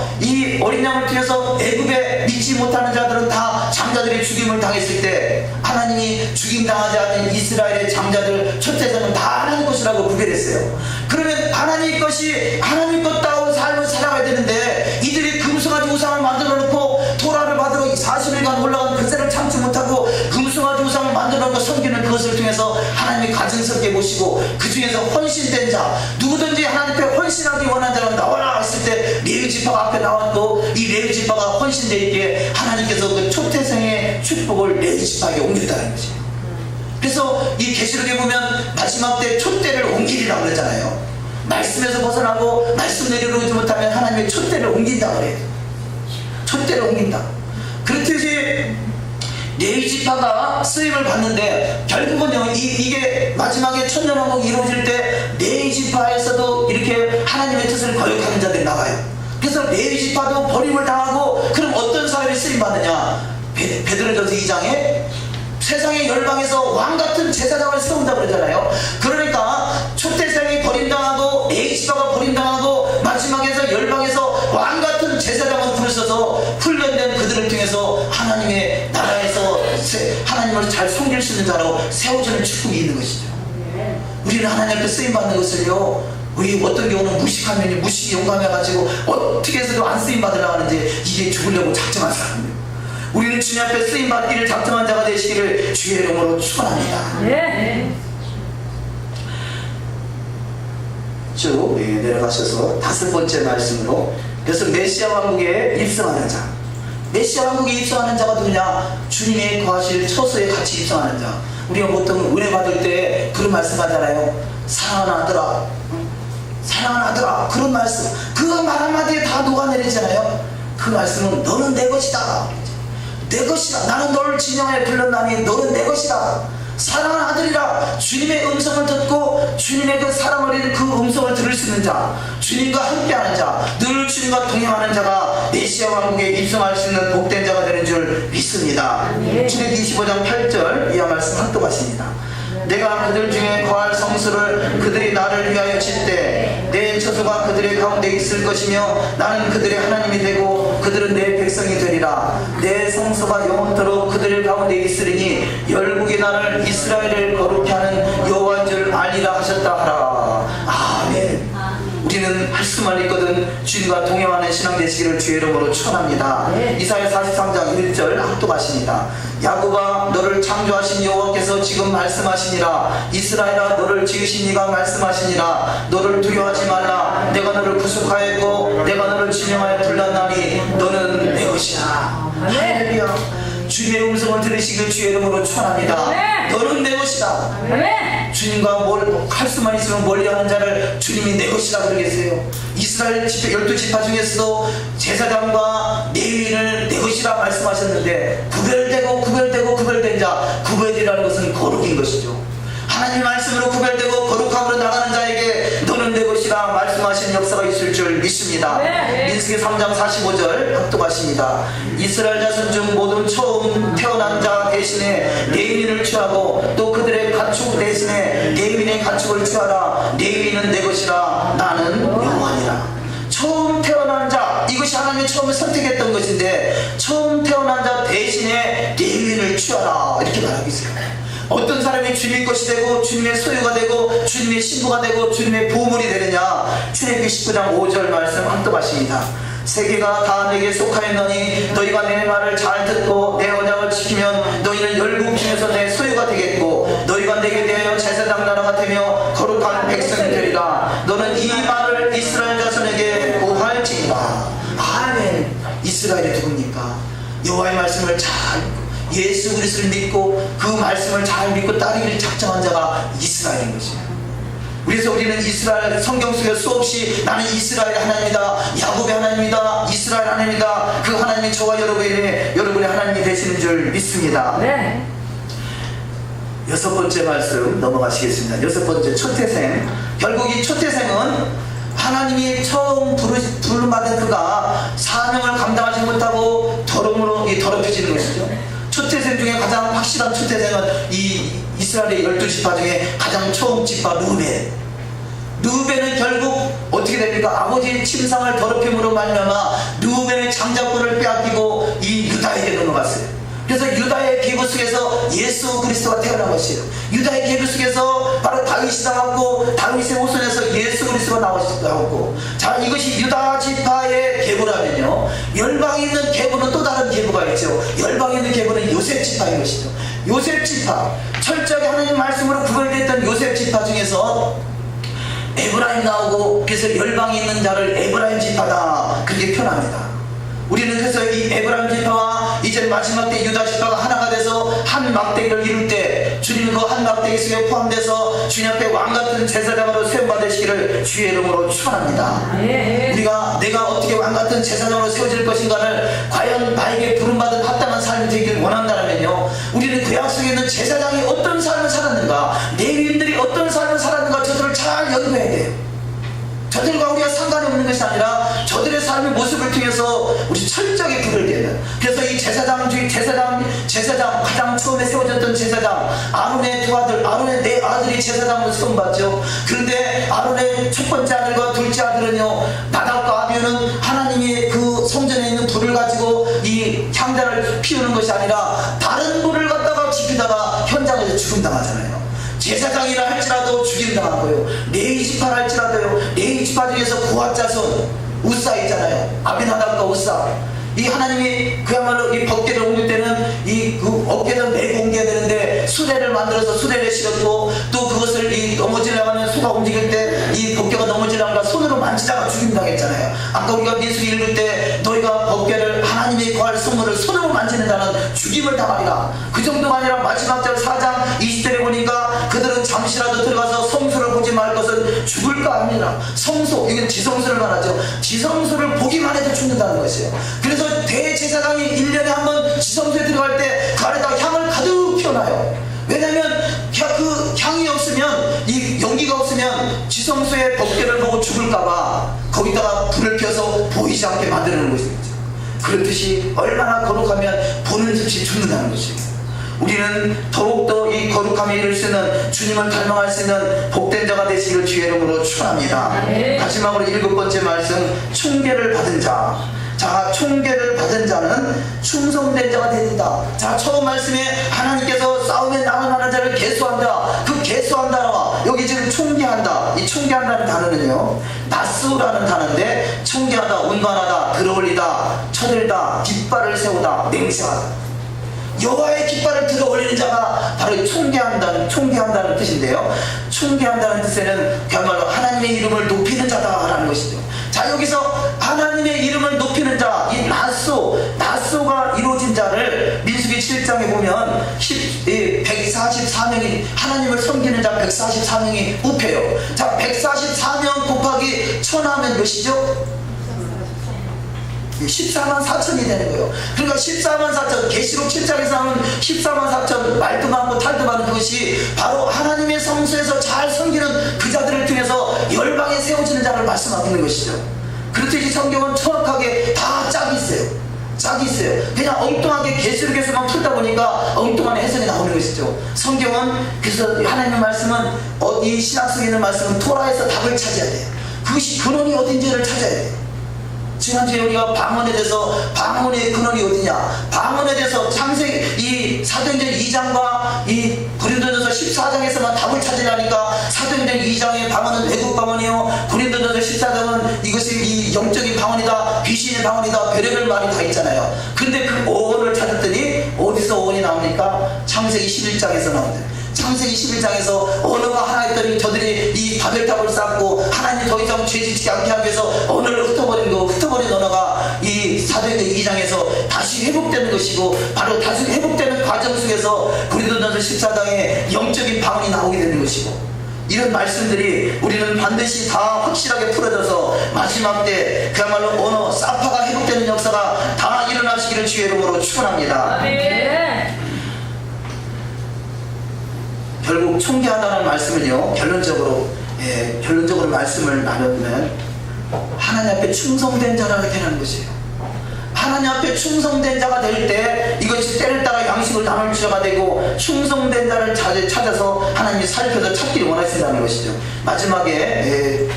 애굽에 믿지 못하는 자들은 다 장자들의 죽임을 당했고, 당했을 때 하나님이 죽임당하지 않은 이스라엘의 장자들 초태생은 다 하나님 것이라고 구별했어요. 그러면 하나님 것이 하나님 것다운 삶을 살아가야 되는데 이들이 금송아지 우상을 만들어 놓고 토라를 받으러 40일간 올라간 그새를 참지 못하고 금송아지 우상을 만들어 놓고 섬기는 그것을 통해서 하나님이 가증스럽게 보시고 그 중에서 헌신된 자, 누구든지 하나님 앞에 헌신하기 원하는 자가 나와라 했을 때 레위 지파가 앞에 나왔고 이 레위 지파가 헌신되어 있기에 하나님께서 그 초태생의 축복을 레위 지파에게 옮겼다는 것이에요. 그래서 이 계시록에 보면 마지막 때 촛대를 옮기리라고 그러잖아요. 말씀에서 벗어나고 말씀 내려오지 못하면 하나님의 촛대를 옮긴다 그래요. 촛대를 옮긴다. 그렇듯이 레위 지파가 쓰임을 받는데 결국은요 이게 마지막에 천년왕국이 이루어질 때 레위 지파에서도 이렇게 하나님의 뜻을 거역하는 자들이 나와요. 그래서 레위 지파도 버림을 당하고 그럼 어떤 사람이 쓰임 받느냐? 베드로전서 2장에 세상의 열방에서 왕같은 제사장을 세운다 그러잖아요. 그러니까 초태생이 버림당하고 레위 지파가 버림당하고 마지막에서 열방에서 왕같은 제사장을 부르셔서 훈련된 그들을 통해서 하나님의 나라에서 하나님을 잘 섬길 수 있는 자로 세워주는 축복이 있는 것이죠. 우리는 하나님 앞에 쓰임받는 것을요 우리 어떤 경우는 무식하면 무식이 용감해가지고 어떻게 해서도 안 쓰임받으려고 하는지 이게 죽으려고 작정한 사람이에요. 우리는 주님 앞에 쓰임받기를 작정한 자가 되시기를 주의 이름으로 축원합니다. 쭉 내려가셔서 5번째 말씀으로 그래서 메시아 왕국에 입성하는 자, 메시아 왕국에 입성하는 자가 누구냐? 주님의 거하실 처소에 같이 입성하는 자. 우리가 보통 은혜 받을 때 그런 말씀 하잖아요. 사랑하는 아들아, 사랑하는 아들아, 그런 말씀 그 말 한마디에 다 녹아내리잖아요. 그 말씀은 너는 내 것이다, 내 것이다. 나는 너를 진영에 불렀나니 너는 내 것이다. 사랑하는 아들이라. 주님의 음성을 듣고 주님의 그 사랑 어린 그 음성을 들을 수 있는 자, 주님과 함께하는 자, 늘 주님과 동행하는 자가 메시아 왕국에 입성할 수 있는 복된 자가 되는 줄 믿습니다. 출애굽기 25장 8절 이하 말씀 합독하십니다. 내가 그들 중에 거할 성수를 그들이 나를 위하여 칠 때 내 처소가 그들의 가운데 있을 것이며 나는 그들의 하나님이 되고 그들은 내 백성이 되리라. 내 성소가 영원토록 그들 가운데 있으리니 열국이 나를 이스라엘을 거룩히 하는 여호와인 줄 알리라 하셨다 하라. 아멘. 우리는 할 수만 있거든 주님과 동행하는 신앙 되시기를 주의 이름으로 축원합니다. 이사야 43장 1절 합독하십니다. 야곱아 너를 창조하신 여호와께서 지금 말씀하시니라. 이스라엘아 너를 지으신 이가 말씀하시니라. 너를 두려워하지 말라. 내가 너를 구속하였고 내가 너를 진영하여 불렀나니 너는 내 것이다. 할렐루야. 주님의 음성을 들으시길 주의 이름으로 축원합니다. 너는 내 것이다. 주님과 뭘 할 수만 있으면 멀리하는 자를 주님이 내 것이라 그러겠어요. 이스라엘 12지파 중에서도 제사장과 레위인을 내 것이라 말씀하셨는데 구별된 자, 구별이라는 것은 거룩인 것이죠. 하나님 말씀으로 구별되고 거룩함으로 나가는 자에게 너는 내 것이라 말씀하신 역사가 있을 줄 믿습니다. 민수기 3장 45절 합독하십니다. 이스라엘 자손 중 모든 처음 태어난 자 대신에 레위인을 취하고 또 그들의 가축 대신에 레위인의 가축을 취하라. 레위인은 내 것이라 나는 여호와니라. 처음 태어난 자, 이것이 하나님이 처음에 선택했던 것인데 처음 태어난 자 대신에 레위인을 취하라 이렇게 말하고 있어요. 어떤 사람이 주님의 것이 되고 주님의 소유가 되고 주님의 신부가 되고 주님의 보물이 되느냐? 출애굽기 19장 5절 말씀 합독하십니다. 세계가 다 내게 속하였노니 너희가 내 말을 잘 듣고 내 언약을 지키면 너희는 열국 중에서 내 소유가 되겠고 너희가 내게 대하여 제사장 나라가 되며 거룩한 백성이 되리라. 너는 이 말을 이스라엘 자손에게 고할지니라. 아멘. 이스라엘이 누굽니까? 여호와의 말씀을 잘 예수 그리스도를 믿고 그 말씀을 잘 믿고 따르기를 작정한 자가 이스라엘인 것이에요. 그래서 우리는 이스라엘 성경 속에 수없이 나는 이스라엘 하나님이다, 야곱의 하나님이다, 이스라엘 하나님이다, 그 하나님이 저와 여러분의 하나님이 되시는 줄 믿습니다. 네. 6번째 말씀 넘어가시겠습니다. 6번째 초태생. 결국 이 초태생은 하나님이 처음 부름받은 그가 사명을 감당하지 못하고 더럽혀지는 것이죠. 초태생 중에 가장 확실한 초태생은 이 이스라엘의 12지파 중에 가장 처음 지파 르우벤. 르우벤은 결국 어떻게 됩니까? 아버지의 침상을 더럽힘으로 말미암아 르우벤의 장자권을 빼앗기고 이 유다에게 넘어갔어요. 그래서 유다의 계보 속에서 예수 그리스도가 태어난 것이에요. 유다의 계보 속에서 바로 다윗이 나왔고, 다윗의 후손에서 예수 그리스도가 나왔고, 자, 이것이 유다 지파의 계보라면요, 열방에 있는 계보는 또 다른 계보가 있죠. 열방에 있는 계보는 요셉 지파인 것이죠. 요셉 지파, 철저하게 하나님 말씀으로 구별됐던 요셉 지파 중에서 에브라임 나오고, 그래서 열방에 있는 자를 에브라임 지파다, 그렇게 표현합니다. 우리는 그래서 이 에브라임 지파와 이제 마지막 때 유다 지파가 하나가 돼서 한 막대기를 이룰 때, 주님은 그 한 막대기 속에 포함돼서 주님 앞에 왕같은 제사장으로 세움받으시기를 주의 이름으로 축원합니다. 우리가 내가 어떻게 왕같은 제사장으로 세워질 것인가를 과연 나에게 부름받은 합당한 삶이 되기를 원한다면요, 우리는 그 약속에 있는 제사장이 어떤 삶을 살았는가, 레위인들이 어떤 삶을 살았는가, 저들을 잘 연구해야 돼요. 저들과 우리가 상관이 없는 것이 아니라 저들의 삶의 모습을 통해서 우리 철저하게 구별되는, 그래서 이 제사장 가장 처음에 세워졌던 제사장 아론의 두 아들, 아론의 네 아들이 제사장으로 세움받죠. 그런데 아론의 첫 번째 아들과 둘째 아들은요, 나답과 아비후는 하나님이 그 성전에 있는 불을 가지고 이 향단을 피우는 것이 아니라 다른 불을 갖다가 지피다가 현장에서 죽음당하잖아요. 제사장이라 할지라도 죽임당하고요, 레위 지파라 할지라도요, 레위 지파 중에서 고핫자손 우사 있잖아요. 아비나답과 우사, 이 하나님이 그야말로 이 법궤를 옮길 때는 이 그 어깨를 메고 옮겨야 되는데 수레를 만들어서 수레를 실었고, 또 그것을 이 넘어지려고 하면 소가 움직일 때 이 법궤가 넘어지려고 하니까 손으로 만지다가 죽임당했잖아요. 아까 우리가 민수기 읽을 때 너희가 법궤를 하나님의 거할 성물을 손으로 만지는 자는 죽임을 당하리라. 그 정도가 아니라 마지막 절 4장 20절에 보니까 그들은 잠시라도 들어가서 성소를 보지 말 것은 죽을까 아니라, 성소, 이건 지성소를 말하죠. 지성소를 보기만 해도 죽는다는 것이에요. 그래서 대제사장이 1년에 한 번 지성소에 들어갈 때 그 안에다가 향을 가득 피워놔요. 왜냐하면 그 향이 없으면, 이 연기가 없으면 지성소의 법궤를 보고 죽을까봐 거기다가 불을 펴서 보이지 않게 만드는 것이죠. 그렇듯이 얼마나 거룩하면 보는 즉시 죽는다는 것이에요. 우리는 더욱더 이 거룩함에 이를 수 있는, 주님을 닮아갈 수 있는 복된 자가 되시기를 주의 이름으로 축원합니다. 마지막으로 7번째 말씀, 충계를 받은 자. 자, 충계를 받은 자는 충성된 자가 된다. 자, 처음 말씀에 하나님께서 싸움에 나가는 자를 계수한다. 그 계수한다와 여기 지금 충계한다, 이 충계한다는 단어는요, 나스라는 단어인데, 충계하다, 운반하다, 들어올리다, 쳐들다, 깃발을 세우다, 맹세하다. 여호와의 깃발을 들어 올리는 자가 바로 총계한다는 뜻인데요, 총계한다는 뜻에는 그야말로 하나님의 이름을 높이는 자다라는 것이죠. 자, 여기서 하나님의 이름을 높이는 자, 이 나소가 이루어진 자를 민수기 7장에 보면 144명이 하나님을 섬기는 자 144명이 뽑혀요. 자, 144명 곱하기 1000 하면 몇이죠? 14만 4천이 되는 거예요. 그러니까 14만 4천, 계시록 7장에서 하면 14만 4천, 말도 많고 탈도 많은 그것이 바로 하나님의 성소에서 잘 섬기는 그 자들을 통해서 열방에 세워지는 자를 말씀하고 있는 것이죠. 그렇듯이 성경은 정확하게 다 짝이 있어요. 그냥 엉뚱하게 계시록에서만 풀다 보니까 엉뚱한 해석이 나오는 것이죠. 성경은, 그래서 하나님의 말씀은, 이 신약 속에 있는 말씀은 토라에서 답을 찾아야 돼요. 그것이 근원이 어딘지를 찾아야 돼요. 지난주에 우리가 방언에 대해서, 방언의 근원이 어디냐, 방언에 대해서 창세기 이 사도행전 2장과 이 고린도전서 14장에서만 답을 찾으려니까, 사도행전 2장의 방언은 외국 방언이요, 고린도전서 14장은 이것이 이 영적인 방언이다, 귀신의 방언이다, 별의별 말이 다 있잖아요. 근데 그 어원을 찾았더니 어디서 어원이 나옵니까? 창세기 11장에서 나오는데, 창세기 11장에서 언어가 하나 있더니 저들이 이 바벨탑을 쌓고 하나님 더 이상 죄짓지 않게 하기 위해서 언어를 흩어버린 언어가 이 사도행전 2장에서 다시 회복되는 것이고, 바로 다시 회복되는 과정 속에서 고린도전서 14장에 영적인 방언이 나오게 되는 것이고, 이런 말씀들이 우리는 반드시 다 확실하게 풀어져서 마지막 때 그야말로 언어 사파가 회복되는 역사가 다 일어나시기를 주의 이름으로 축원합니다. 결국 총계하다는 말씀은요, 결론적으로 말씀을 나누면 하나님 앞에 충성된 자가 되는 것이에요. 하나님 앞에 충성된 자가 될 때 이것이 때를 따라 양식을 나눌 자가 되고, 충성된 자를 찾아서 하나님이 살펴서 찾기를 원하신다는 것이죠. 마지막에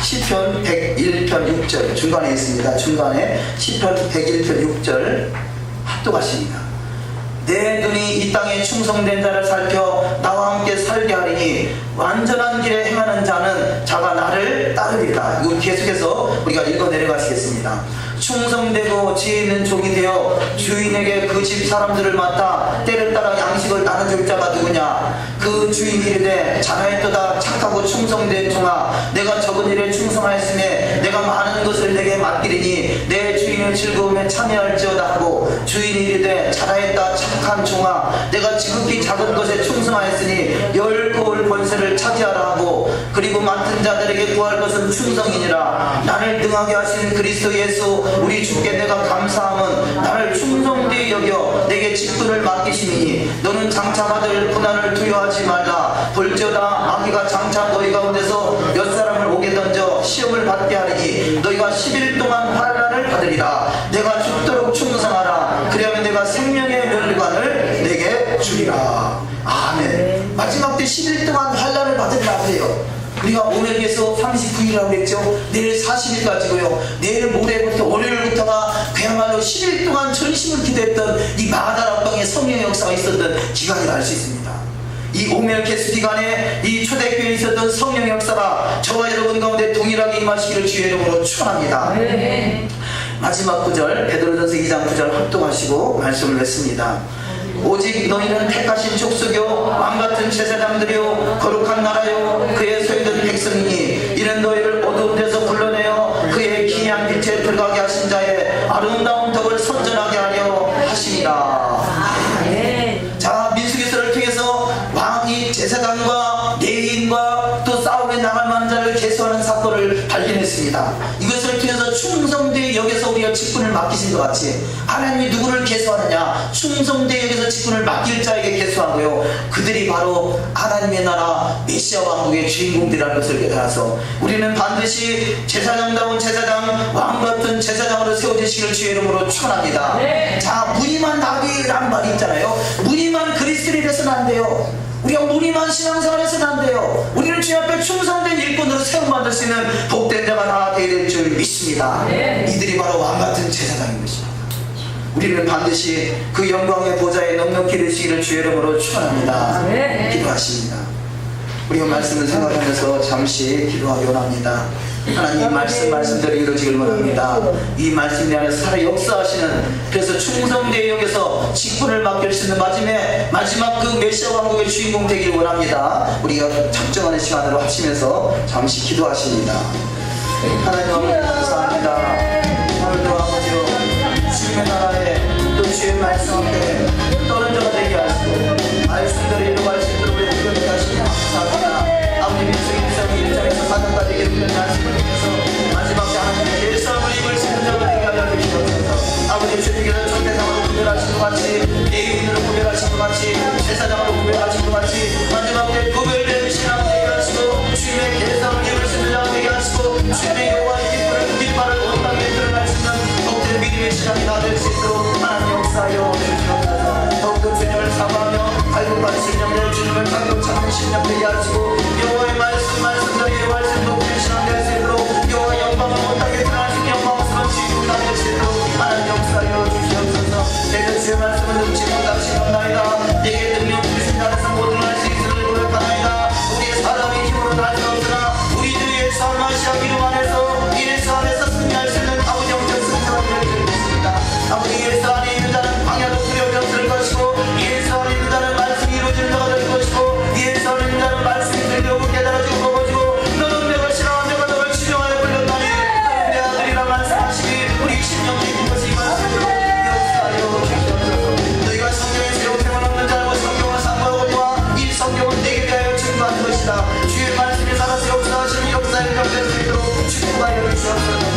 시편 101편 6절 중간에 있습니다. 중간에 시편 101편 6절 합독하십니다. 내 눈이 이 땅에 충성된 자를 살펴 나와 함께 살게 하리니 완전한 길에 행하는 자가 나를 따르리라. 이거 계속해서 우리가 읽어 내려가시겠습니다. 충성되고 지혜 있는 종이 되어 주인에게 그 집 사람들을 맡아 때를 따라 양식을 나눠줄 자가 누구냐? 그 주인이 이르되 잘하였도다 착하고 충성된 종아, 내가 적은 일에 충성하였으며 내가 많은 것을 내게 맡기리니 내 주인의 즐거움에 참여할지어다 하고, 주인이 이르되 잘하였다 착한 종아, 내가 지극히 작은 것에 충성하였으니 열 고을 권세를 차지하라 하고, 그리고 맡은 자들에게 구할 것은 충성이니라. 나를 등하게 하신 그리스도 예수 우리 주께 내가 감사함은 나를 충성되이 여겨 내게 직분을 맡기시니, 너는 장차 받을 고난을 두려워하지 말라. 볼지어다 마귀가 장차 너희 가운데서 몇 사람을 오게 던져 시험을 받게 하리니 너희가 10일 동안 환난을 받으리라. 내가 죽도록 충성하라. 그리하면 내가 생명의 면류관을 내게 주리라. 아멘. 마지막 때 10일 동안 환난을 받으리라 그래요. 우리가 오늘에서 39일이라고 했죠. 내일 40일까지고요. 내일 모레부터 월요일부터가 그야말로 10일 동안 전심을 기도했던 이 마가다락방의 성령의 역사가 있었던 기간이라 할 수 있습니다. 이 오멸 개수 기간에 이 초대교회에 있었던 성령의 역사가 저와 여러분 가운데 동일하게 임하시기를 주의 이름으로 축원합니다. 마지막 구절 베드로전서 2장 9절 합독하시고 말씀을 냈습니다. 오직 너희는 택하신 족속이요 왕같은 제사장들이요 거룩한 나라요 그의 소유된 백성이니, 이는 너희를 어두운 데서 불러내어 그의 기이한 빛에 들어가게 하신 자의 아름다운 덕을 선전하게 하려 하시니라. 자, 민수기서를 통해서 왕이 제사장과 레위인과 또 싸움에 나갈 만한 자를 계수하는 사건을 발견했습니다. 이것을 통해서 충성되이 여기서 우리가 직분을 맡기신 것 같이, 하나님이 누구를 계수하느냐? 충성되이 여기서 직분을 맡길 자에게 계수하고요, 그들이 바로 하나님의 나라 메시아 왕국의 주인공들이라는 것을 깨달아서 우리는 반드시 제사장다운 제사장, 왕같은 제사장으로 세워지시기를 주의 이름으로 축원합니다. 자, 무늬만 나비라는 말이 있잖아요. 무늬만 그리스도인이 돼서는 안 돼요. 우리가 무늬만 신앙생활 해서는 안 돼요. 우리는 주님 앞에 충성된 일꾼으로 세움받을 수 있는 복된 자가 다 되어야 될 줄 믿습니다. 이들이 바로 왕같은 제사장인 것입니다. 우리는 반드시 그 영광의 보좌에 넉넉히 이르시기를 주의 이름으로 축원합니다. 기도하십니다. 우리가 말씀을 생각하면서 잠시 기도하기 원합니다. 하나님 말씀대로 이루어지길 원합니다. 이 말씀 안에서 살아 역사하시는, 그래서 충성되이 여기서 직분을 맡길 수 있는 마지막 그 메시아 왕국의 주인공 되길 원합니다. 우리가 작정하는 시간으로 하시면서 잠시 기도하십니다. 하나님 아버지 감사합니다. 오늘도 아버지요 주님의 나라에 또 주의 말씀 앞에 떨어져가 되게 하시고 말씀대로 이루어갈 수 있도록 우리를 이끌게 하시니 감사합니다. 아버지의 주인성이 1장에서 4장까지 이렇게 말씀을 통해서 마지막 때 하나님의 예수함을 입을 수 있는 자가 되게 하여 주시옵소서. 아버지 주님께서 전대장으로 구별하신 것 같이, 예인으로 구별하신 것 같이, 제사장으로 구별하신 것 같이 마지막 때 구별된 신앙 되게 하시고 주님의 계성을 입을 수 있는 자가 되게 하시고 주님의 여호와의 기쁨을 깃발을 온 땅에 드러날 수 있는 복된 믿음의 시간이 다 될 수 있도록 하나님 역사하여 주시옵소서. 더욱더 주님을 사모하며 갈급하신 영들 주님을 가격 찾는 신령 되게 하시고 여호와의 말씀대로 이루어갈 수 있는 복된 신앙 될 수 있도록 여호와의 영광을 못하게 드러나신 영광스러운 지금이 다 될 수 있도록 하나님 역사하여 주시옵소서. 내가 주의 말씀을 듣지 못하시옵나이다. 내게 능력 주신 자에서 모든 할 수 있음을 고백하나이다. 우리의 사람의 힘으로 나지 없으나 우리 주 예수 알마시아 기름 안에서 예수 안에서 승리할 수 있는 아버지 영적 승리가 되기를 믿습니다. 아버지 예수 안에 있는 자는 광야도 두려움이 없을 것이고, 예수 안에 있는 자는 말씀이 이루어지는 자가 될 것이고, 예수 안에 있는 자는 말씀이 들려오고 깨달아지고 먹어지고, 너는 내가 싫어하는 내가 너를 치료하여 불렀나니 너는 내 아들이라 말씀하시기 우리 심령이 있는 것이 이 말씀으로 역사하여 주시옵소서. 너희가 성경에 세우sem은 없는 자고 성경을 상고하거니와 이 성경은 내게 대하여 증거한 것이다. 주의 말씀이 살아서 역사하시는 역사의 병될 수 있도록 축복하여 주시옵소서.